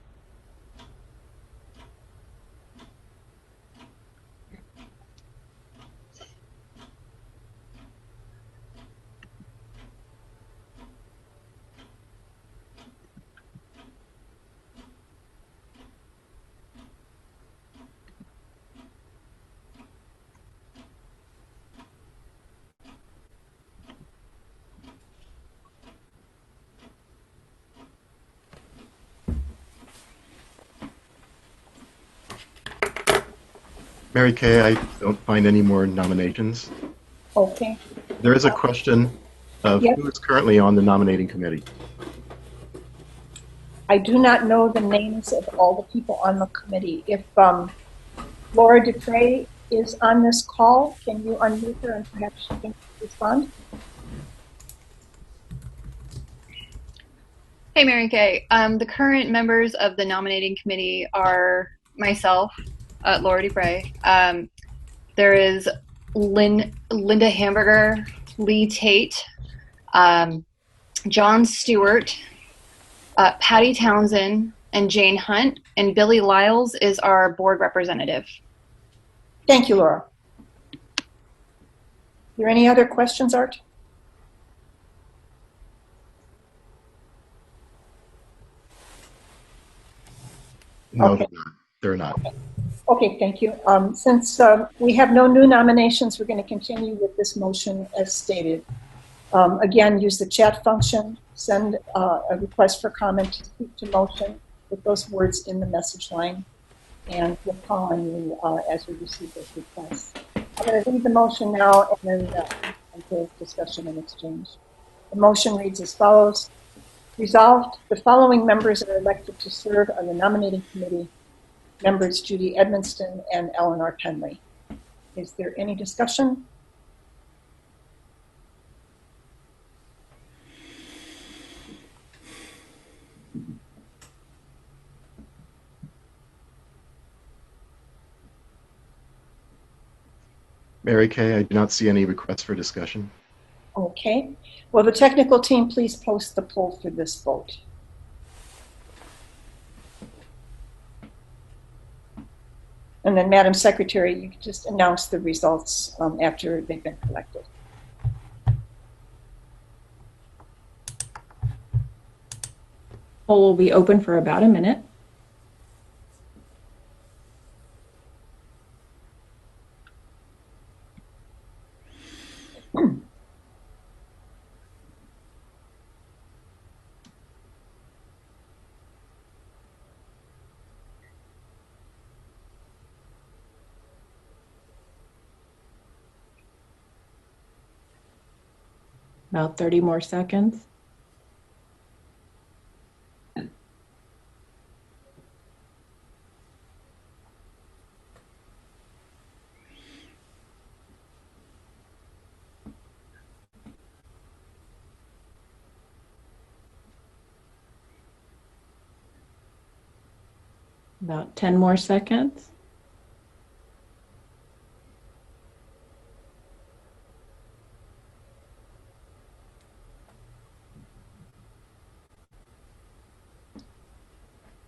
Mary Kay, I don't find any more nominations. Okay. There is a question of Yep. who is currently on the nominating committee. I do not know the names of all the people on the committee. If Laura Dupre is on this call, can you unmute her and perhaps she can respond? Hey, Mary Kay. The current members of the nominating committee are myself, Laura Dupre. There is Linda Hamburger, Lee Tate, John Stewart, Patty Townsend, and Jane Hunt, and Billy Lyles is our board representative. Thank you, Laura. Are there any other questions, Art? No, Okay. they're not. Okay, thank you. Since we have no new nominations, we're going to continue with this motion as stated. Again, use the chat function, send a request for comment to speak to motion with those words in the message line, and we'll call on you as we receive those requests. I'm going to read the motion now and then until discussion and exchange. The motion reads as follows. Resolved, the following members are elected to serve on the nominating committee. Members Judy Edmonston and Eleanor Penley. Is there any discussion? Mary Kay, I do not see any requests for discussion. Okay. Will the technical team please post the poll for this vote? And then, Madam Secretary, you can just announce the results after they've been collected. Poll will be open for about a minute. About 30 more seconds. About 10 more seconds.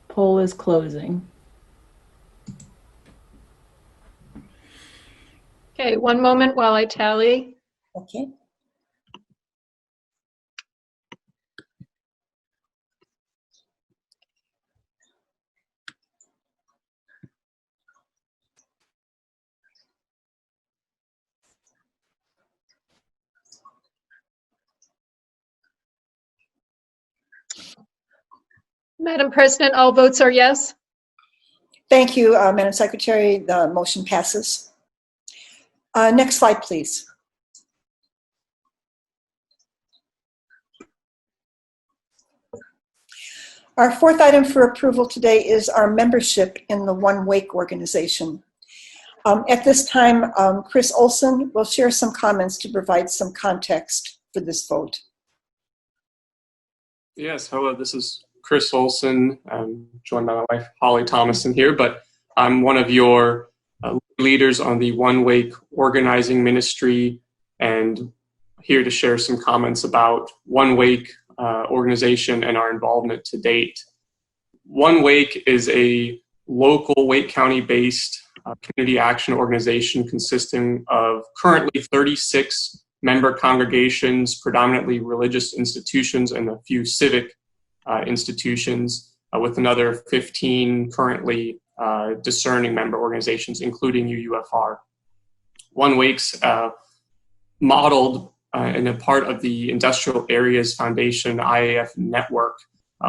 Poll is closing. Okay, one moment while I tally. Okay. Madam President, all votes are yes. Thank you, Madam Secretary. The motion passes. Next slide, please. Our fourth item for approval today is our membership in the One Wake organization. At this time, Chris Olson will share some comments to provide some context for this vote. Yes, hello, this is Chris Olson. I'm joined by my wife, Holly Thomason here, but I'm one of your leaders on the One Wake organizing ministry and here to share some comments about One Wake organization and our involvement to date. One Wake is a local Wake County-based community action organization consisting of currently 36 member congregations, predominantly religious institutions, and a few civic institutions, with another 15 currently discerning member organizations, including UUFR. One Wake's modeled and a part of the Industrial Areas Foundation IAF network,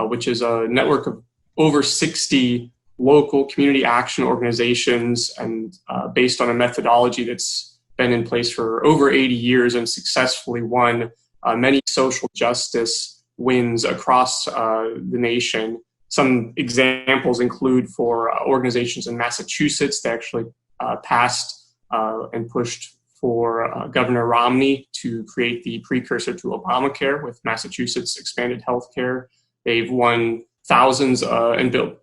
which is a network of over 60 local community action organizations and based on a methodology that's been in place for over 80 years and successfully won many social justice wins across the nation. Some examples include for organizations in Massachusetts that actually passed and pushed for Governor Romney to create the precursor to Obamacare with Massachusetts expanded health care. They've won thousands and built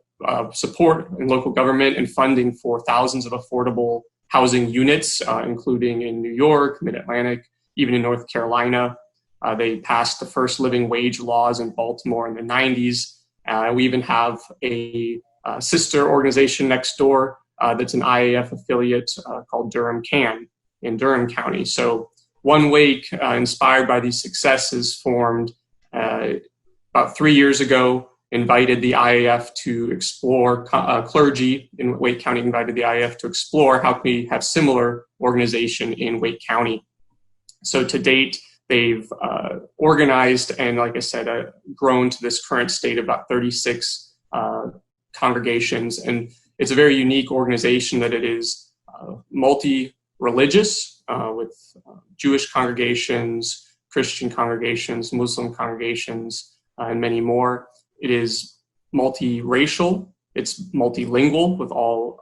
support in local government and funding for thousands of affordable housing units, including in New York, Mid-Atlantic, even in North Carolina. They passed the first living wage laws in Baltimore in the 90s. We even have a sister organization next door that's an IAF affiliate called Durham Can in Durham County. So One Wake, inspired by these successes, formed about 3 years ago, invited the IAF to explore, clergy in Wake County invited the IAF to explore how can we have similar organization in Wake County. So to date, they've organized and, like I said, grown to this current state of about 36 congregations. And it's a very unique organization that it is multi-religious with Jewish congregations, Christian congregations, Muslim congregations, and many more. It is multiracial. It's multilingual with all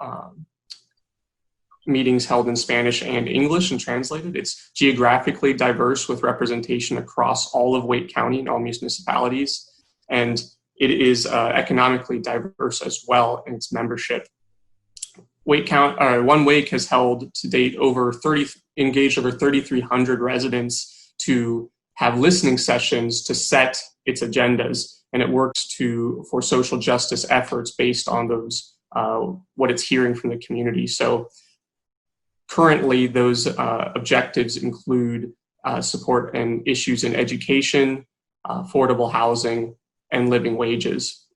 meetings held in Spanish and English and translated. It's geographically diverse with representation across all of Wake County and all municipalities. And it is economically diverse as well in its membership. One Wake has held to date engaged over 3,300 residents to have listening sessions to set its agendas. And it works for social justice efforts based on those, what it's hearing from the community. So currently those objectives include support and issues in education, affordable housing, and living wages.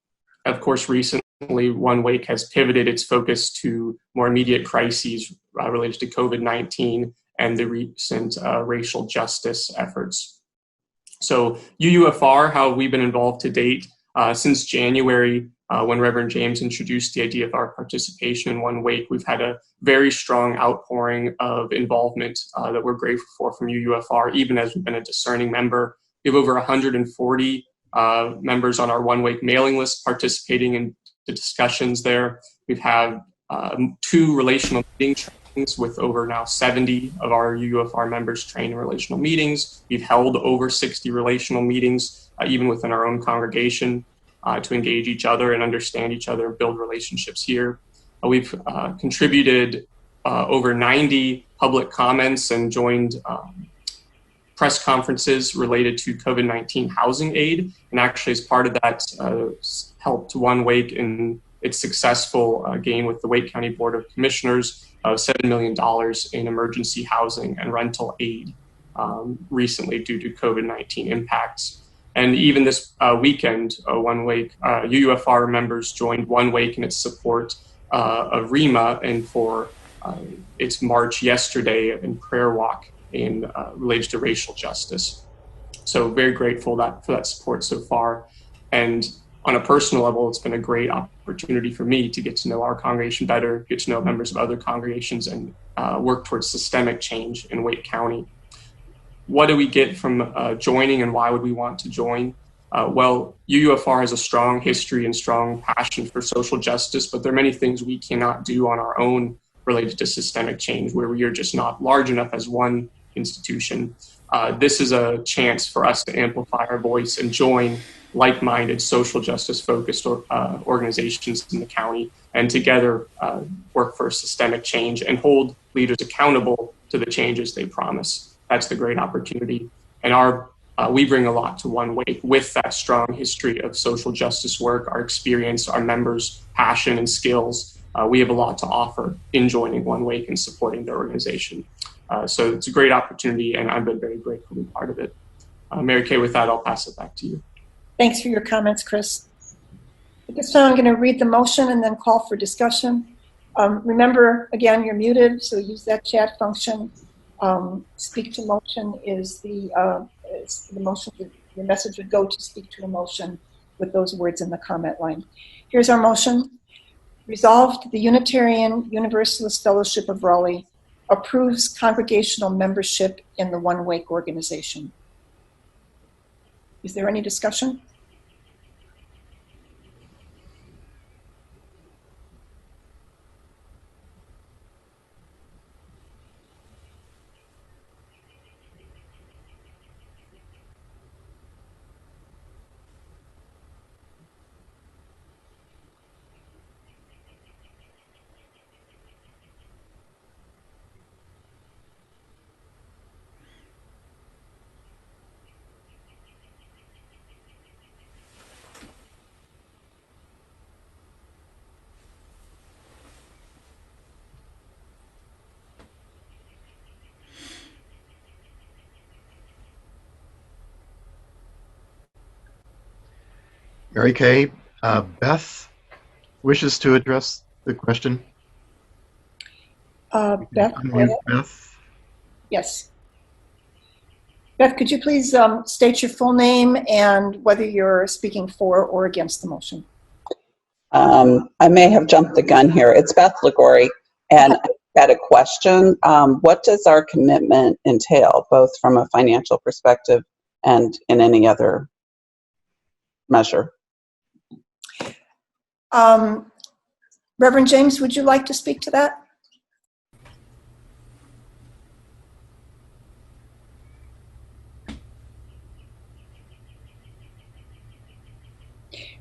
Of course, recently One Wake has pivoted its focus to more immediate crises related to COVID-19 and the recent racial justice efforts. So UUFR, how we've been involved to date since January, when Reverend James introduced the idea of our participation in One Wake, we've had a very strong outpouring of involvement that we're grateful for from UUFR, even as we've been a discerning member. We have over 140 members on our One Wake mailing list participating in the discussions there. We've had 2 relational meeting trainings with over now 70 of our UUFR members trained in relational meetings. We've held over 60 relational meetings, even within our own congregation. to engage each other and understand each other and build relationships here. We've contributed over 90 public comments and joined press conferences related to COVID-19 housing aid. And actually, as part of that, helped One Wake in its successful gain with the Wake County Board of Commissioners of $7 million in emergency housing and rental aid recently due to COVID-19 impacts. And even this weekend, One Wake, UUFR members joined One Wake in its support of REMA and for its march yesterday and prayer walk in related to racial justice. So very grateful for that support so far. And on a personal level, it's been a great opportunity for me to get to know our congregation better, get to know members of other congregations, and work towards systemic change in Wake County. What do we get from joining, and why would we want to join? Well, UUFR has a strong history and strong passion for social justice, but there are many things we cannot do on our own related to systemic change, where we are just not large enough as one institution. This is a chance for us to amplify our voice and join like-minded social justice-focused organizations in the county, and together work for systemic change and hold leaders accountable to the changes they promise. That's the great opportunity. And we bring a lot to One Wake with that strong history of social justice work, our experience, our members' passion and skills. We have a lot to offer in joining One Wake and supporting their organization. So it's a great opportunity, and I've been very grateful to be part of it. Mary Kay, with that, I'll pass it back to you. Thanks for your comments, Chris. At this time, I'm going to read the motion and then call for discussion. Remember, again, you're muted, so use that chat function. Speak to motion is the motion. The message would go to speak to a motion with those words in the comment line. Here's our motion. Resolved, the Unitarian Universalist Fellowship of Raleigh approves congregational membership in the One Wake organization. Is there any discussion? Mary Kay, Beth wishes to address the question. Beth? Beth? Yes. Beth, could you please state your full name and whether you're speaking for or against the motion? I may have jumped the gun here. It's Beth Ligori, and I had a question. What does our commitment entail, both from a financial perspective and in any other measure? Reverend James, would you like to speak to that?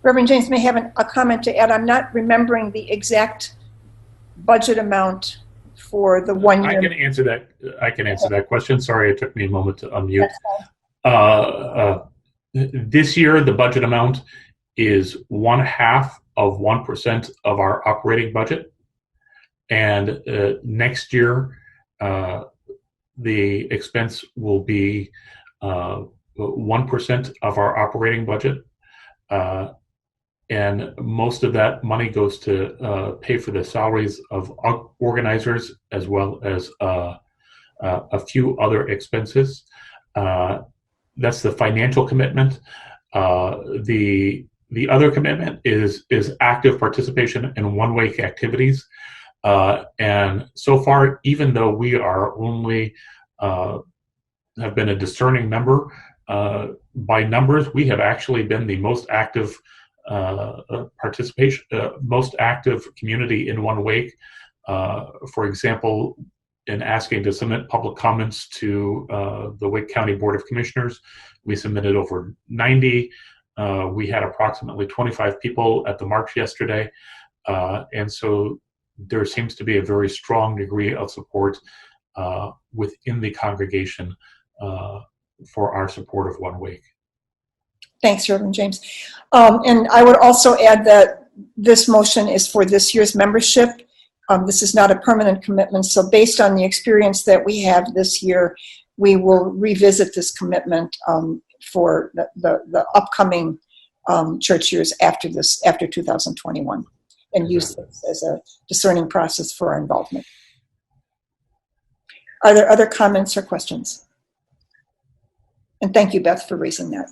Reverend James may have a comment to add. I'm not remembering the exact budget amount for the 1 year. I can answer that question. Sorry, it took me a moment to unmute. This year, the budget amount is 0.5% of our operating budget, and next year, the expense will be 1% of our operating budget. And most of that money goes to pay for the salaries of organizers, as well as a few other expenses. That's the financial commitment. The other commitment is active participation in One Wake activities. And so far, even though we are only have been a discerning member, by numbers, we have actually been the most active most active community in One Wake. For example, in asking to submit public comments to the Wake County Board of Commissioners, we submitted over 90. We had approximately 25 people at the march yesterday, and so there seems to be a very strong degree of support within the congregation for our support of One Wake. Thanks, Reverend James. And I would also add that this motion is for this year's membership. This is not a permanent commitment, so based on the experience that we have this year, we will revisit this commitment for the upcoming church years after 2021, and use this as a discerning process for our involvement. Are there other comments or questions? And thank you, Beth, for raising that.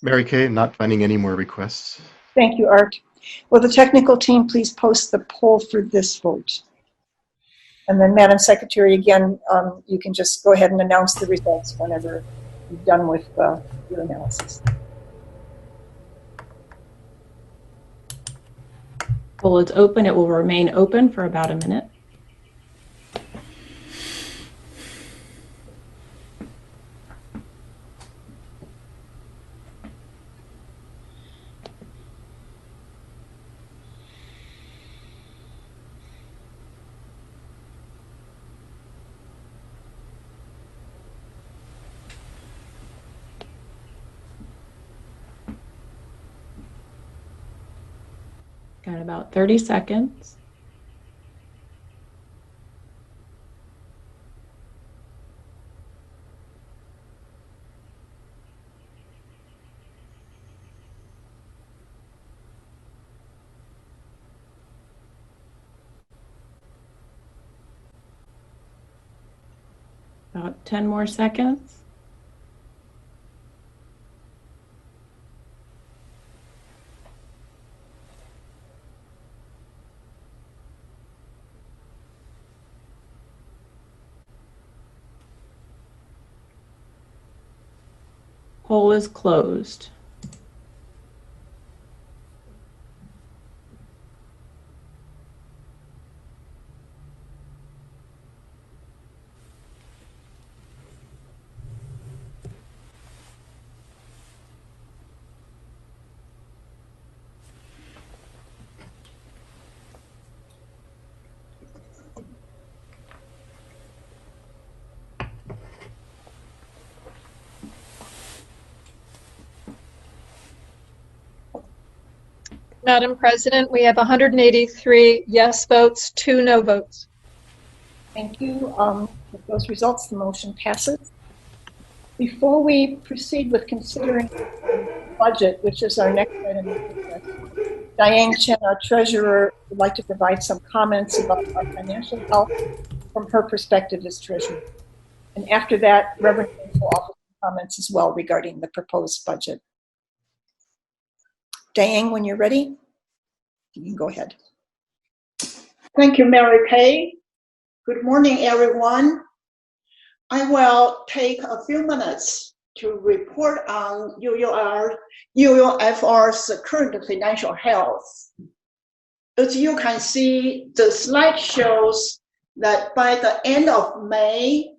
Mary Kay, not finding any more requests. Thank you, Art. Will the technical team please post the poll for this vote? And then, Madam Secretary, again, you can just go ahead and announce the results whenever you're done with your analysis. Poll is open. It will remain open for about a minute. Got about 30 seconds. About 10 more seconds. Poll is closed. Madam President, we have 183 yes votes, 2 no votes. Thank you. With those results, the motion passes. Before we proceed with considering the budget, which is our next item of business, Diane Chen, our treasurer, would like to provide some comments about our financial health from her perspective as treasurer. And after that, Reverend James will offer some comments as well regarding the proposed budget. Diane, when you're ready, you can go ahead. Thank you, Mary Kay. Good morning, everyone. I will take a few minutes to report on UUFR's current financial health. As you can see, the slide shows that by the end of May,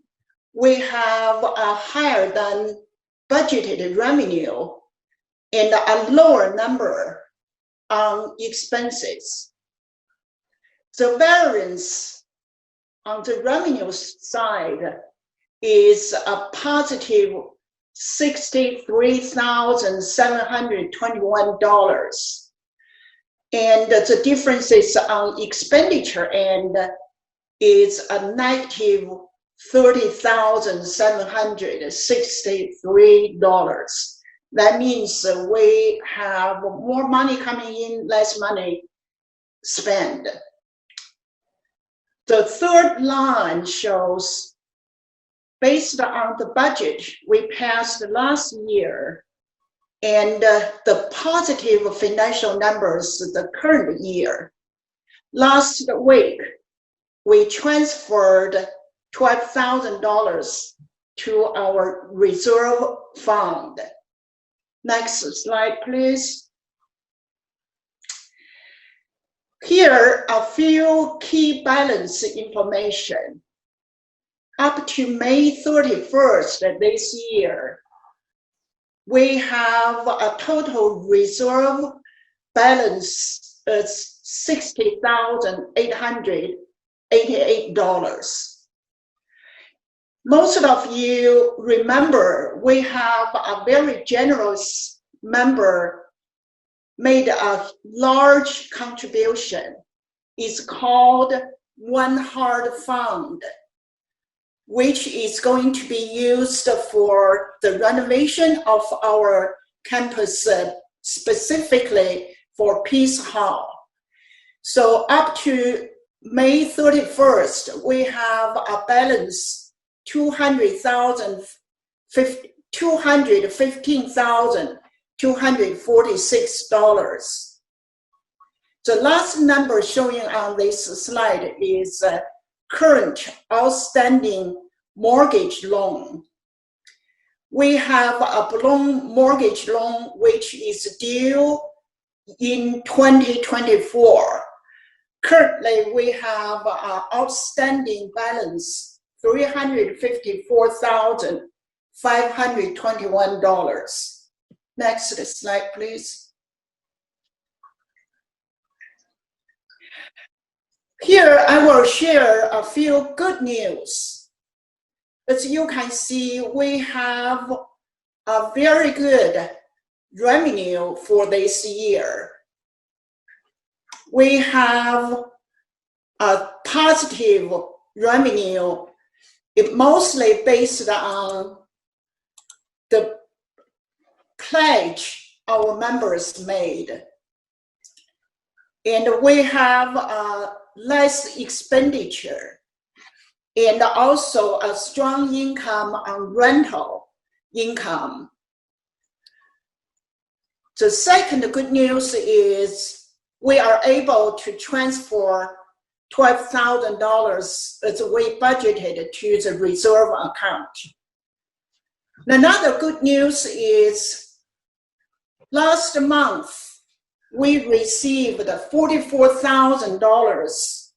we have a higher than budgeted revenue and a lower number on expenses. The variance on the revenue side is a positive $63,721. And the differences on expenditure end is a negative $30,763. That means we have more money coming in, less money spent. The third line shows, based on the budget we passed last year and the positive financial numbers the current year. Last week, we transferred $12,000 to our reserve fund. Next slide, please. Here are a few key balance information. Up to May 31st this year, we have a total reserve balance of $60,888. Most of you remember we have a very generous member made a large contribution. It's called One Heart Fund, which is going to be used for the renovation of our campus, specifically for Peace Hall. So up to May 31st, we have a balance $215,246. The last number showing on this slide is current outstanding mortgage loan. We have a mortgage loan which is due in 2024. Currently, we have an outstanding balance $354,521. Next slide, please. Here, I will share a few good news. As you can see, we have a very good revenue for this year. We have a positive revenue. It mostly based on the pledge our members made. And we have less expenditure and also a strong income on rental income. The second good news is we are able to transfer $12,000 as we budgeted to the reserve account. Another good news is last month we received $44,000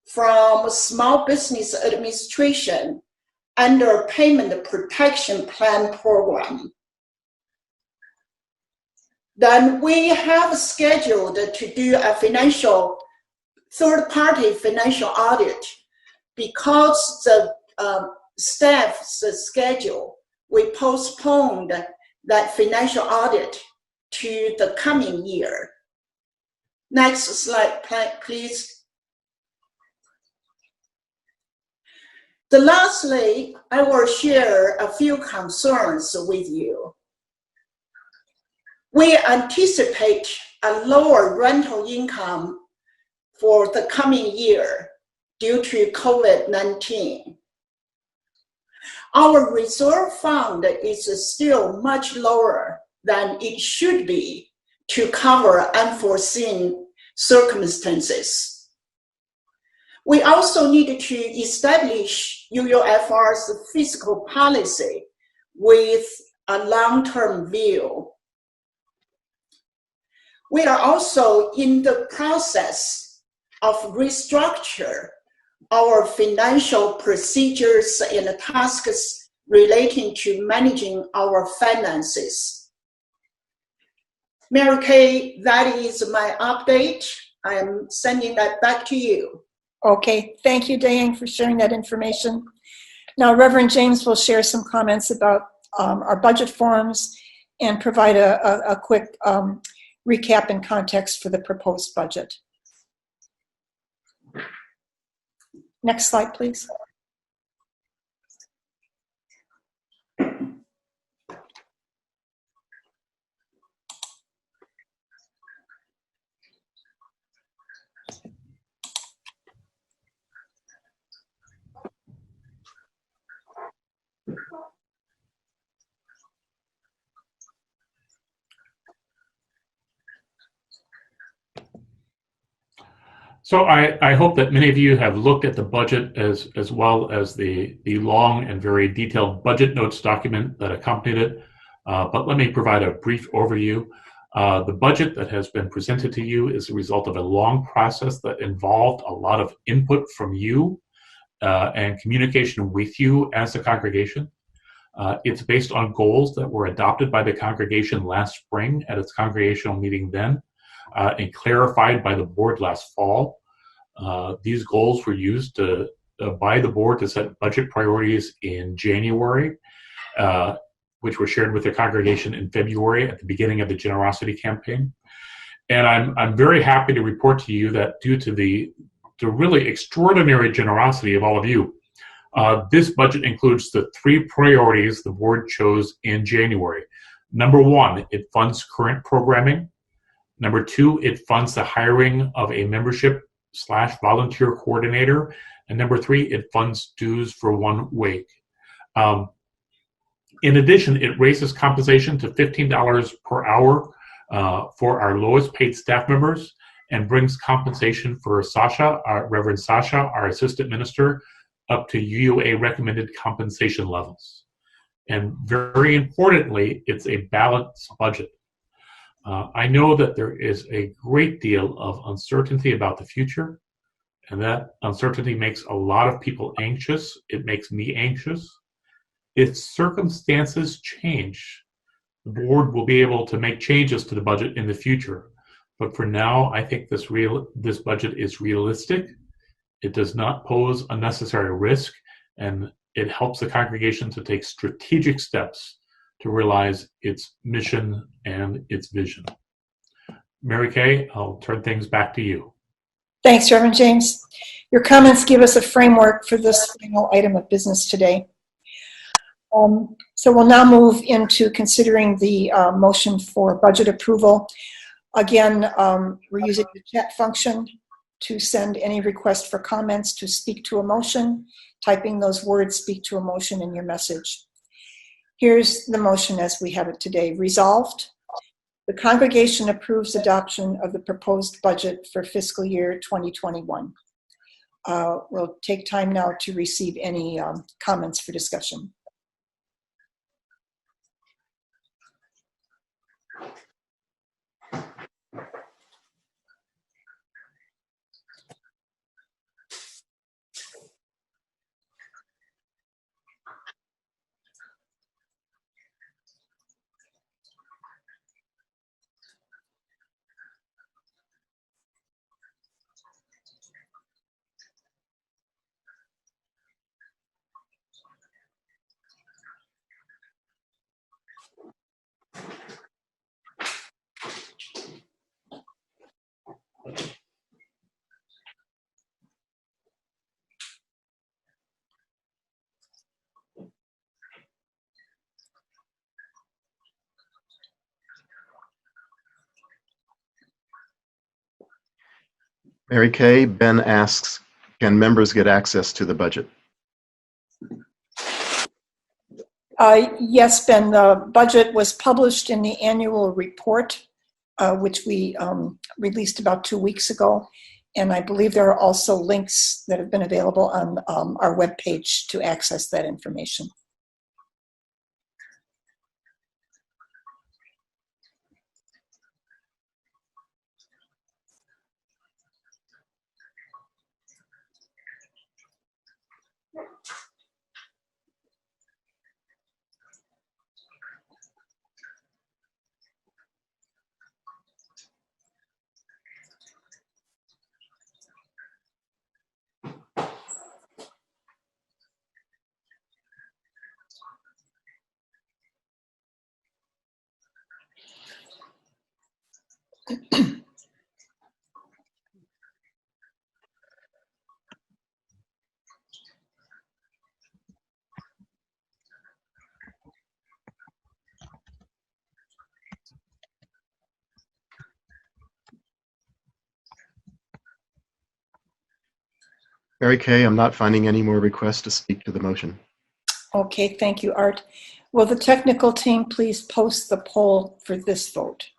from Small Business Administration under Payment Protection Plan program. Then we have scheduled to do a third-party financial audit. Because the staff's schedule, we postponed that financial audit to the coming year. Next slide, please. Lastly, I will share a few concerns with you. We anticipate a lower rental income for the coming year due to COVID-19. Our reserve fund is still much lower than it should be to cover unforeseen circumstances. We also need to establish UUFR's fiscal policy with a long-term view. We are also in the process of restructure our financial procedures and tasks relating to managing our finances. Mary Kay, that is my update. I am sending that back to you. Okay, thank you, Diane, for sharing that information. Now, Reverend James will share some comments about our budget forms and provide a quick recap and context for the proposed budget. Next slide, please. So I hope that many of you have looked at the budget as well as the long and very detailed budget notes document that accompanied it. But let me provide a brief overview. The budget that has been presented to you is a result of a long process that involved a lot of input from you and communication with you as a congregation. It's based on goals that were adopted by the congregation last spring at its congregational meeting then and clarified by the board last fall. These goals were used by the board to set budget priorities in January, which were shared with the congregation in February at the beginning of the generosity campaign. And I'm very happy to report to you that due to the really extraordinary generosity of all of you, this budget includes the 3 priorities the board chose in January. Number 1, it funds current programming. Number 2, it funds the hiring of a membership/volunteer coordinator. And number 3, it funds dues for One Wake. In addition, it raises compensation to $15 per hour for our lowest paid staff members and brings compensation for Reverend Sasha, our assistant minister, up to UUA recommended compensation levels. And very importantly, it's a balanced budget. I know that there is a great deal of uncertainty about the future, and that uncertainty makes a lot of people anxious. It makes me anxious. If circumstances change, the board will be able to make changes to the budget in the future. But for now, I think this budget is realistic. It does not pose unnecessary risk, and it helps the congregation to take strategic steps to realize its mission and its vision. Mary Kay, I'll turn things back to you. Thanks, Reverend James. Your comments give us a framework for this final item of business today. So we'll now move into considering the motion for budget approval. Again, we're using the chat function to send any request for comments to speak to a motion, typing those words, speak to a motion in your message. Here's the motion as we have it today. Resolved, the congregation approves adoption of the proposed budget for fiscal year 2021. We'll take time now to receive any comments for discussion. Mary Kay, Ben asks, can members get access to the budget? Yes, Ben, the budget was published in the annual report, which we released about 2 weeks ago. And I believe there are also links that have been available on our webpage to access that information. Mary Kay, I'm not finding any more requests to speak to the motion. Okay, thank you, Art. Will the technical team please post the poll for this vote?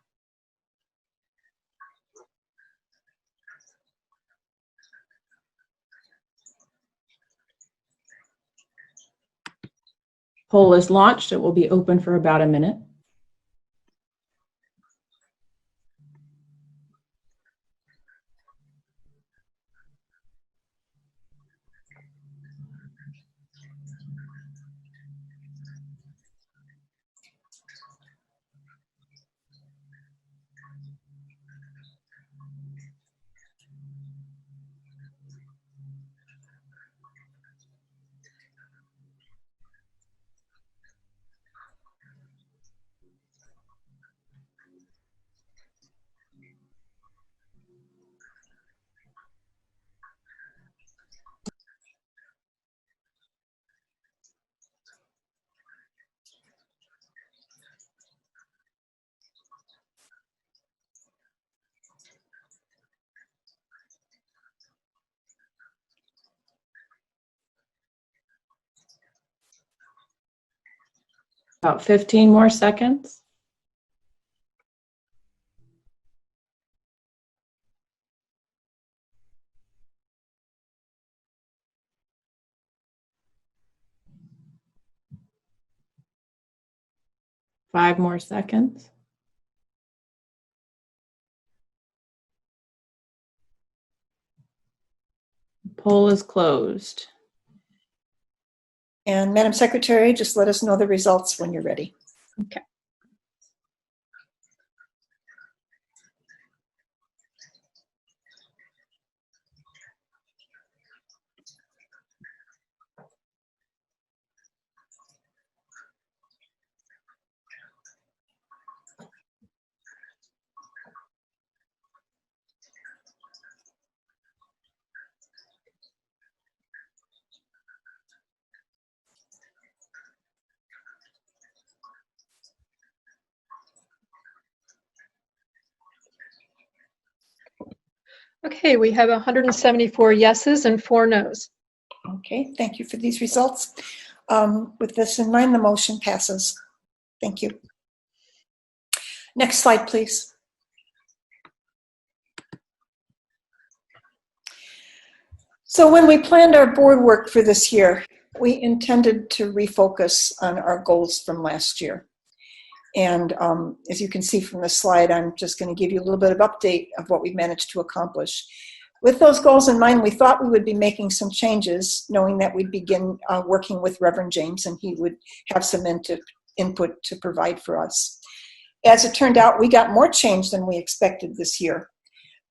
Poll is launched. It will be open for about a minute. About 15 more seconds. Five more seconds. Poll is closed. And Madam Secretary, just let us know the results when you're ready. Okay. Okay, we have 174 yeses and 4 nos. Okay, thank you for these results. With this in mind, the motion passes. Thank you. Next slide, please. So when we planned our board work for this year, we intended to refocus on our goals from last year. And as you can see from the slide, I'm just going to give you a little bit of update of what we've managed to accomplish. With those goals in mind, we thought we would be making some changes, knowing that we'd begin working with Reverend James and he would have some input to provide for us. As it turned out, we got more change than we expected this year,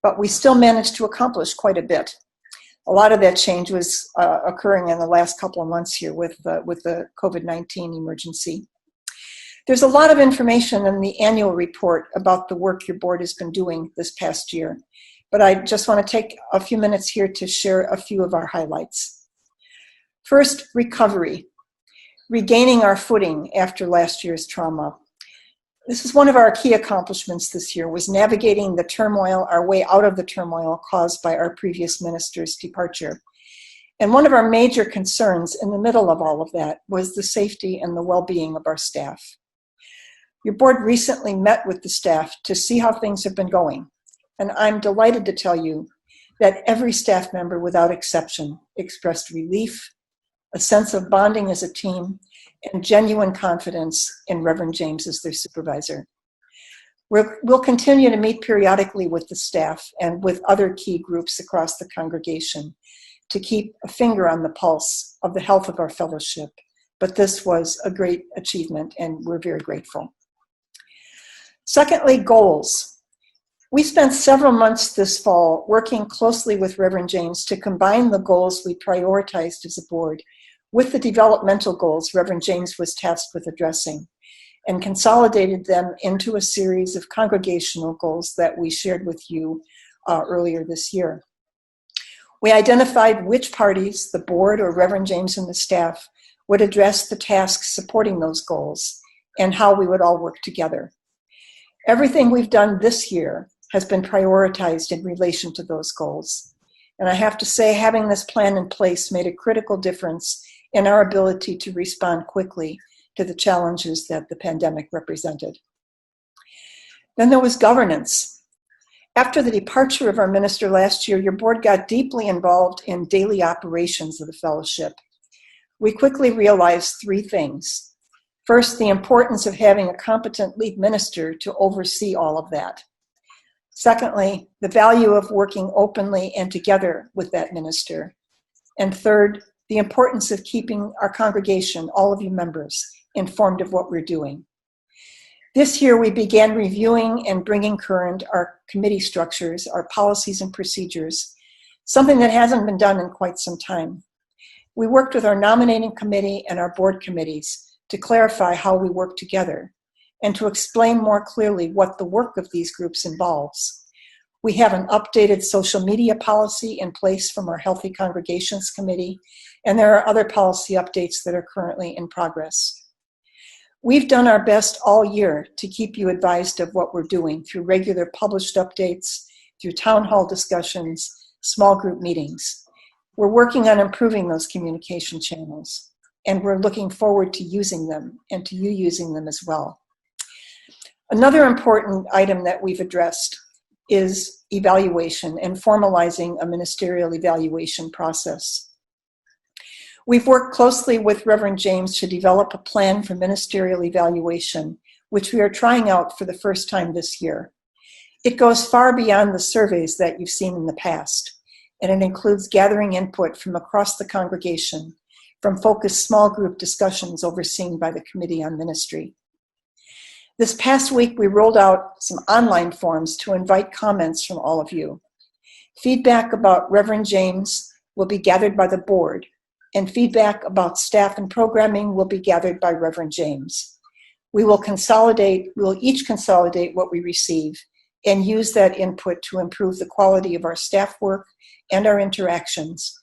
but we still managed to accomplish quite a bit. A lot of that change was occurring in the last couple of months here with the COVID-19 emergency. There's a lot of information in the annual report about the work your board has been doing this past year, but I just want to take a few minutes here to share a few of our highlights. First, recovery, regaining our footing after last year's trauma. This is one of our key accomplishments this year, was navigating the turmoil, our way out of the turmoil caused by our previous minister's departure. And one of our major concerns in the middle of all of that was the safety and the well-being of our staff. Your board recently met with the staff to see how things have been going, and I'm delighted to tell you that every staff member, without exception, expressed relief, a sense of bonding as a team, and genuine confidence in Reverend James as their supervisor. We'll continue to meet periodically with the staff and with other key groups across the congregation to keep a finger on the pulse of the health of our fellowship. But this was a great achievement, and we're very grateful. Secondly, goals. We spent several months this fall working closely with Reverend James to combine the goals we prioritized as a board with the developmental goals Reverend James was tasked with addressing, and consolidated them into a series of congregational goals that we shared with you earlier this year. We identified which parties, the board or Reverend James and the staff, would address the tasks supporting those goals and how we would all work together. Everything we've done this year has been prioritized in relation to those goals. And I have to say, having this plan in place made a critical difference in our ability to respond quickly to the challenges that the pandemic represented. Then there was governance. After the departure of our minister last year, your board got deeply involved in daily operations of the fellowship. We quickly realized 3 things. First, the importance of having a competent lead minister to oversee all of that. Secondly, the value of working openly and together with that minister. And third, the importance of keeping our congregation, all of you members, informed of what we're doing. This year, we began reviewing and bringing current our committee structures, our policies and procedures, something that hasn't been done in quite some time. We worked with our nominating committee and our board committees to clarify how we work together and to explain more clearly what the work of these groups involves. We have an updated social media policy in place from our Healthy Congregations Committee, and there are other policy updates that are currently in progress. We've done our best all year to keep you advised of what we're doing through regular published updates, through town hall discussions, small group meetings. We're working on improving those communication channels. and we're looking forward to using them and to you using them as well. Another important item that we've addressed is evaluation and formalizing a ministerial evaluation process. We've worked closely with Reverend James to develop a plan for ministerial evaluation, which we are trying out for the first time this year. It goes far beyond the surveys that you've seen in the past, and it includes gathering input from across the congregation, from focused small group discussions overseen by the Committee on Ministry. This past week, we rolled out some online forms to invite comments from all of you. Feedback about Reverend James will be gathered by the board, and feedback about staff and programming will be gathered by Reverend James. We will each consolidate what we receive and use that input to improve the quality of our staff work and our interactions,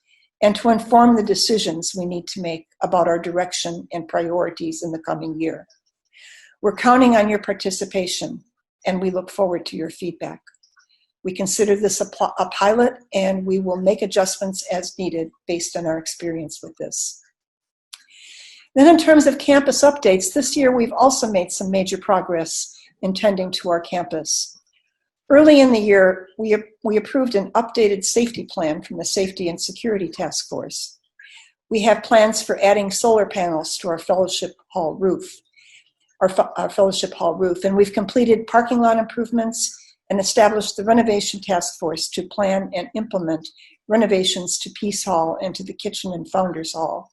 and to inform the decisions we need to make about our direction and priorities in the coming year. We're counting on your participation, and we look forward to your feedback. We consider this a pilot, and we will make adjustments as needed based on our experience with this. Then in terms of campus updates, this year we've also made some major progress in tending to our campus. Early in the year, we approved an updated safety plan from the Safety and Security Task Force. We have plans for adding solar panels to our fellowship hall roof, and we've completed parking lot improvements and established the renovation task force to plan and implement renovations to Peace Hall and to the kitchen and Founders Hall,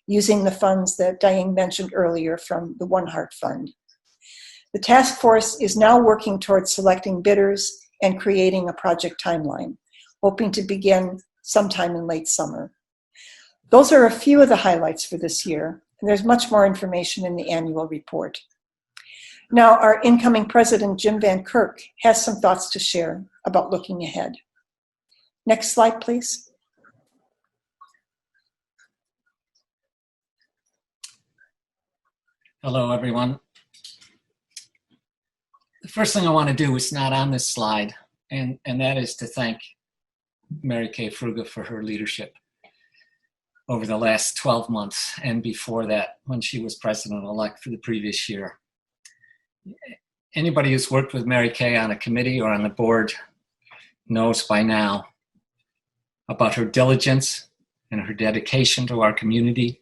using the funds that Diane mentioned earlier from the One Heart Fund. The task force is now working towards selecting bidders and creating a project timeline, hoping to begin sometime in late summer. Those are a few of the highlights for this year, and there's much more information in the annual report. Now, our incoming president, Jim Van Kirk, has some thoughts to share about looking ahead. Next slide, please. Hello, everyone. The first thing I want to do is not on this slide, and that is to thank Mary Kay Fruga for her leadership over the last 12 months and before that when she was president-elect for the previous year. Anybody who's worked with Mary Kay on a committee or on the board knows by now about her diligence and her dedication to our community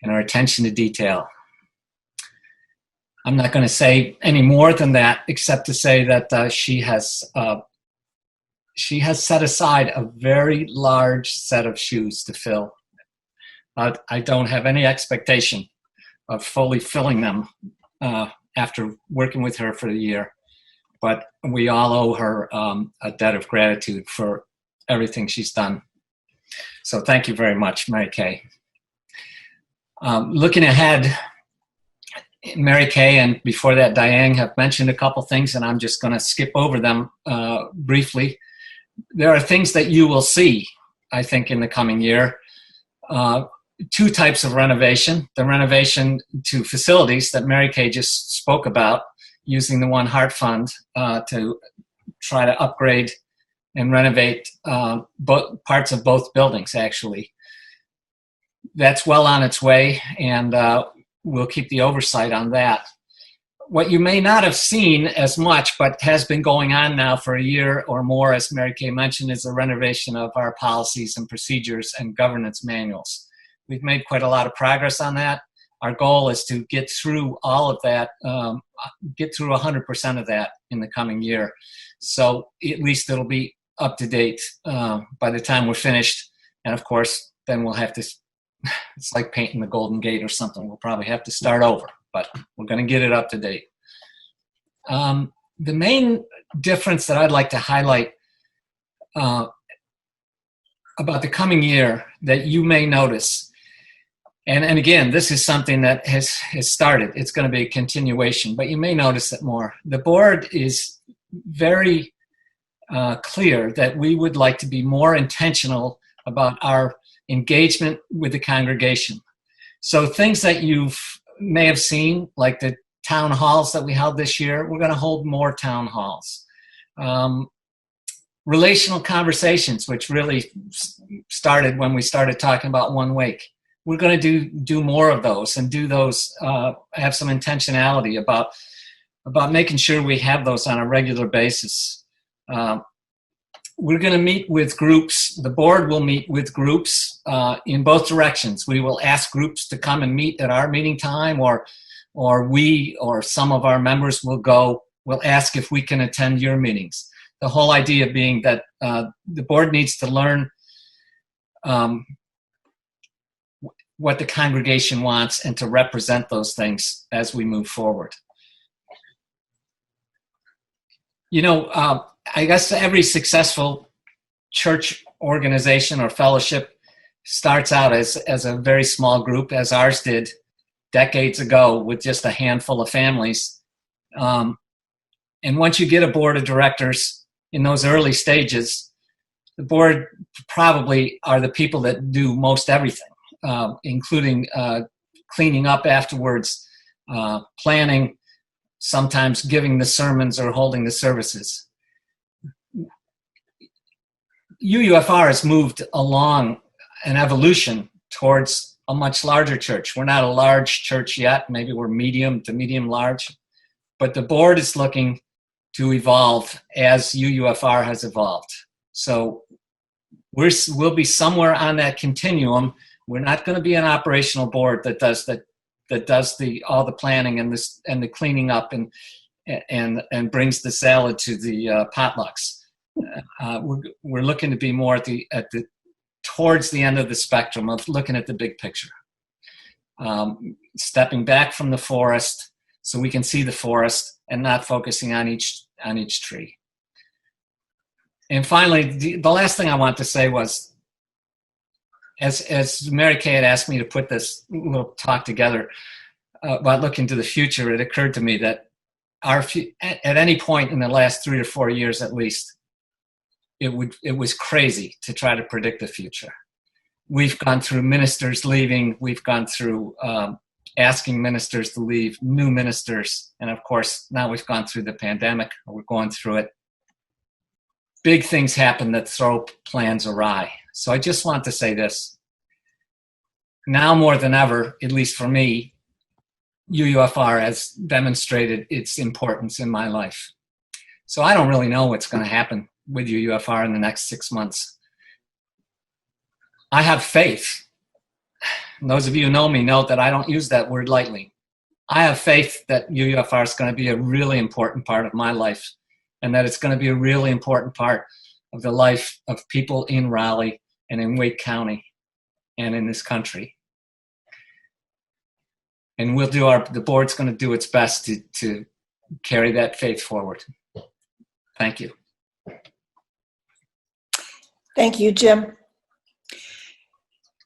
and her attention to detail. I'm not going to say any more than that, except to say that she has set aside a very large set of shoes to fill. I don't have any expectation of fully filling them after working with her for a year, but we all owe her a debt of gratitude for everything she's done. So thank you very much, Mary Kay. Looking ahead, Mary Kay and before that Diane have mentioned a couple things, and I'm just going to skip over them briefly. There are things that you will see, I think, in the coming year. Two types of renovation. The renovation to facilities that Mary Kay just spoke about, using the One Heart Fund to try to upgrade and renovate both parts of both buildings, actually. That's well on its way, and we'll keep the oversight on that. What you may not have seen as much, but has been going on now for a year or more, as Mary Kay mentioned, is the renovation of our policies and procedures and governance manuals. We've made quite a lot of progress on that. Our goal is to get through all of that, get through 100% of that in the coming year. So at least it'll be up to date by the time we're finished. And of course, then we'll have to, it's like painting the Golden Gate or something. We'll probably have to start over, but we're going to get it up to date. The main difference that I'd like to highlight about the coming year that you may notice, and again, this is something that has started. It's going to be a continuation, but you may notice it more. The board is very clear that we would like to be more intentional about our engagement with the congregation. So things that you may have seen, like the town halls that we held this year, we're going to hold more town halls. Relational conversations, which really started when we started talking about One Wake. we're going to do more of those and do those, have some intentionality about making sure we have those on a regular basis. We're going to meet with groups. The board will meet with groups in both directions. We will ask groups to come and meet at our meeting time, or we or some of our members will go. We'll ask if we can attend your meetings. The whole idea being that the board needs to learn what the congregation wants and to represent those things as we move forward. You know, I guess every successful church organization or fellowship starts out as a very small group, as ours did decades ago with just a handful of families. And once you get a board of directors in those early stages, the board probably are the people that do most everything, including cleaning up afterwards, planning, sometimes giving the sermons or holding the services. UUFR has moved along an evolution towards a much larger church. We're not a large church yet. Maybe we're medium to medium large. But the board is looking to evolve as UUFR has evolved. So we'll be somewhere on that continuum. We're not going to be an operational board that does all the planning and the cleaning up and brings the salad to the potlucks. We're looking to be more towards the end of the spectrum of looking at the big picture, stepping back from the forest so we can see the forest and not focusing on each tree. And finally, the last thing I want to say was, as Mary Kay had asked me to put this little talk together about looking to the future, it occurred to me that at any point in the last 3 or 4 years at least, it was crazy to try to predict the future. We've gone through ministers leaving. We've gone through asking ministers to leave, new ministers. And of course, now we've gone through the pandemic. We're going through it. Big things happen that throw plans awry. So I just want to say this. Now more than ever, at least for me, UUFR has demonstrated its importance in my life. So I don't really know what's going to happen with UUFR in the next 6 months. I have faith. And those of you who know me know that I don't use that word lightly. I have faith that UUFR is going to be a really important part of my life, and that it's going to be a really important part of the life of people in Raleigh and in Wake County and in this country. And the board's going to do its best to carry that faith forward. Thank you. Thank you, Jim.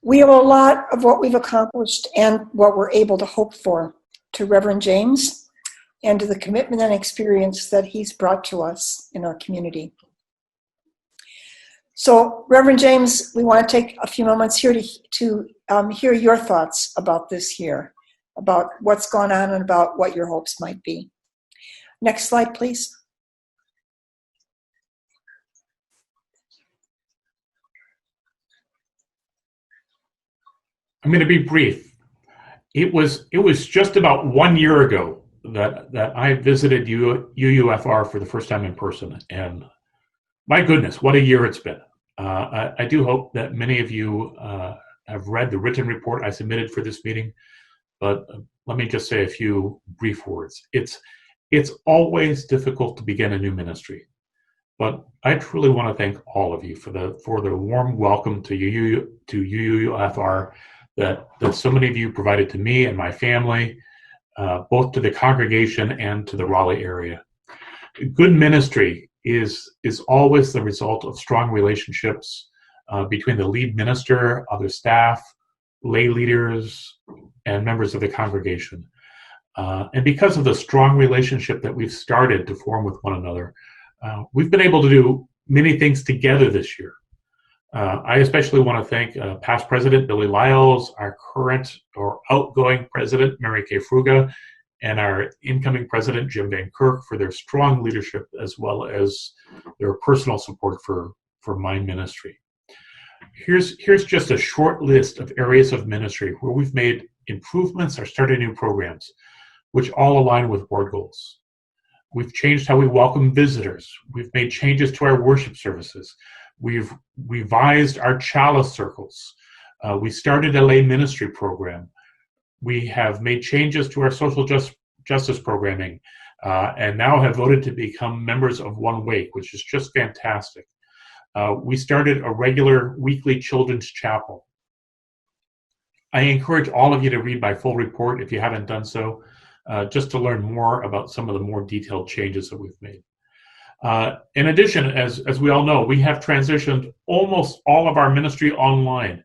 We owe a lot of what we've accomplished and what we're able to hope for to Reverend James and to the commitment and experience that he's brought to us in our community. So, Reverend James, we want to take a few moments here to hear your thoughts about this year, about what's gone on and about what your hopes might be. Next slide, please. I'm going to be brief. It was just about 1 year ago that I visited UUFR for the first time in person, and my goodness, what a year it's been. I do hope that many of you have read the written report I submitted for this meeting, but let me just say a few brief words. It's always difficult to begin a new ministry, but I truly want to thank all of you for the warm welcome to UUFR that so many of you provided to me and my family, both to the congregation and to the Raleigh area. Good ministry is always the result of strong relationships between the lead minister, other staff, lay leaders, and members of the congregation. And because of the strong relationship that we've started to form with one another, we've been able to do many things together this year. I especially want to thank past President Billy Lyles, our current or outgoing President Mary Kay Fruga, and our incoming President Jim Van Kirk for their strong leadership as well as their personal support for my ministry. Here's just a short list of areas of ministry where we've made improvements or started new programs, which all align with board goals. We've changed how we welcome visitors. We've made changes to our worship services. We've revised our chalice circles. We started a lay ministry program. We have made changes to our social justice programming, and now have voted to become members of One Wake, which is just fantastic. We started a regular weekly children's chapel. I encourage all of you to read my full report if you haven't done so, just to learn more about some of the more detailed changes that we've made. In addition, as we all know, we have transitioned almost all of our ministry online.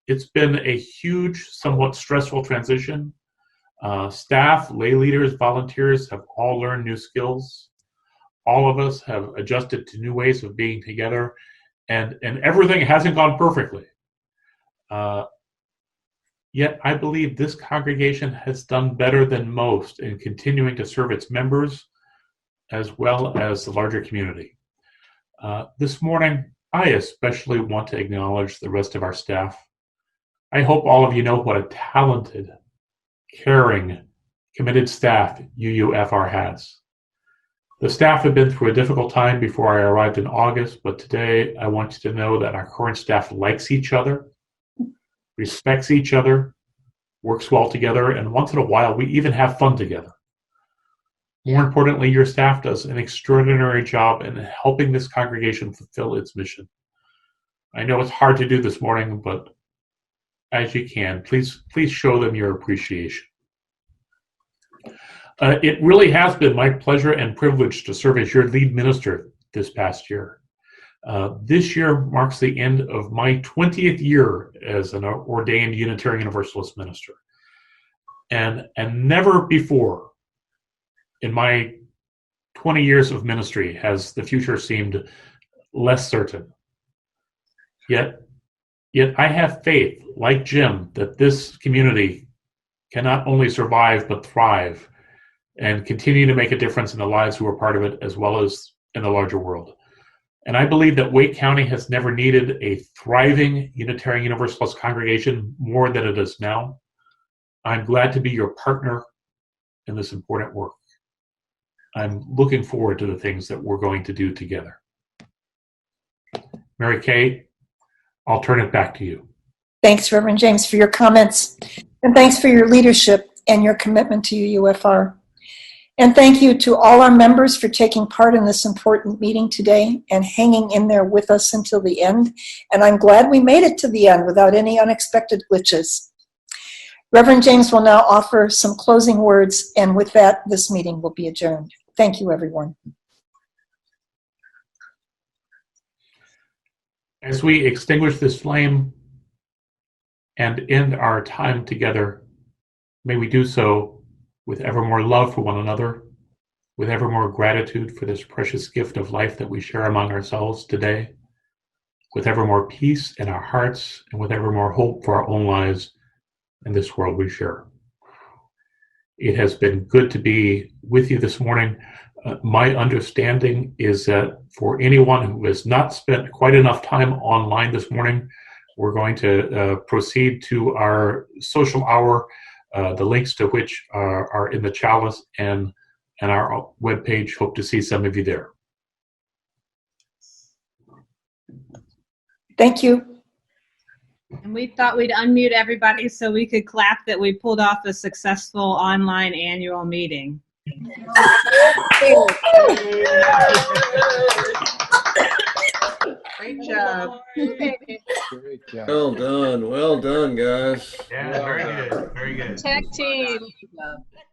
It's been a huge, somewhat stressful transition. Staff, lay leaders, volunteers have all learned new skills. All of us have adjusted to new ways of being together, and everything hasn't gone perfectly. Yet I believe this congregation has done better than most in continuing to serve its members as well as the larger community. This morning, I especially want to acknowledge the rest of our staff. I hope all of you know what a talented, caring, committed staff UUFR has. The staff have been through a difficult time before I arrived in August, but today I want you to know that our current staff likes each other, respects each other, works well together, and once in a while we even have fun together. More importantly, your staff does an extraordinary job in helping this congregation fulfill its mission. I know it's hard to do this morning, but as you can, please show them your appreciation. It really has been my pleasure and privilege to serve as your lead minister this past year. This year marks the end of my 20th year as an ordained Unitarian Universalist minister. And never before in my 20 years of ministry has the future seemed less certain. Yet I have faith, like Jim, that this community can not only survive but thrive and continue to make a difference in the lives who are part of it as well as in the larger world. And I believe that Wake County has never needed a thriving Unitarian Universalist congregation more than it does now. I'm glad to be your partner in this important work. I'm looking forward to the things that we're going to do together. Mary Kay, I'll turn it back to you. Thanks, Reverend James, for your comments. And thanks for your leadership and your commitment to UUFR. And thank you to all our members for taking part in this important meeting today and hanging in there with us until the end. And I'm glad we made it to the end without any unexpected glitches. Reverend James will now offer some closing words, and with that, this meeting will be adjourned. Thank you, everyone. As we extinguish this flame and end our time together, may we do so with ever more love for one another, with ever more gratitude for this precious gift of life that we share among ourselves today, with ever more peace in our hearts, and with ever more hope for our own lives and this world we share. It has been good to be with you this morning. My understanding is that for anyone who has not spent quite enough time online this morning, we're going to proceed to our social hour, the links to which are in the chalice and our webpage. Hope to see some of you there. Thank you. And we thought we'd unmute everybody so we could clap that we pulled off a successful online annual meeting. Great job. Great job. Well done, guys. Yeah, very good, very good. Tech team.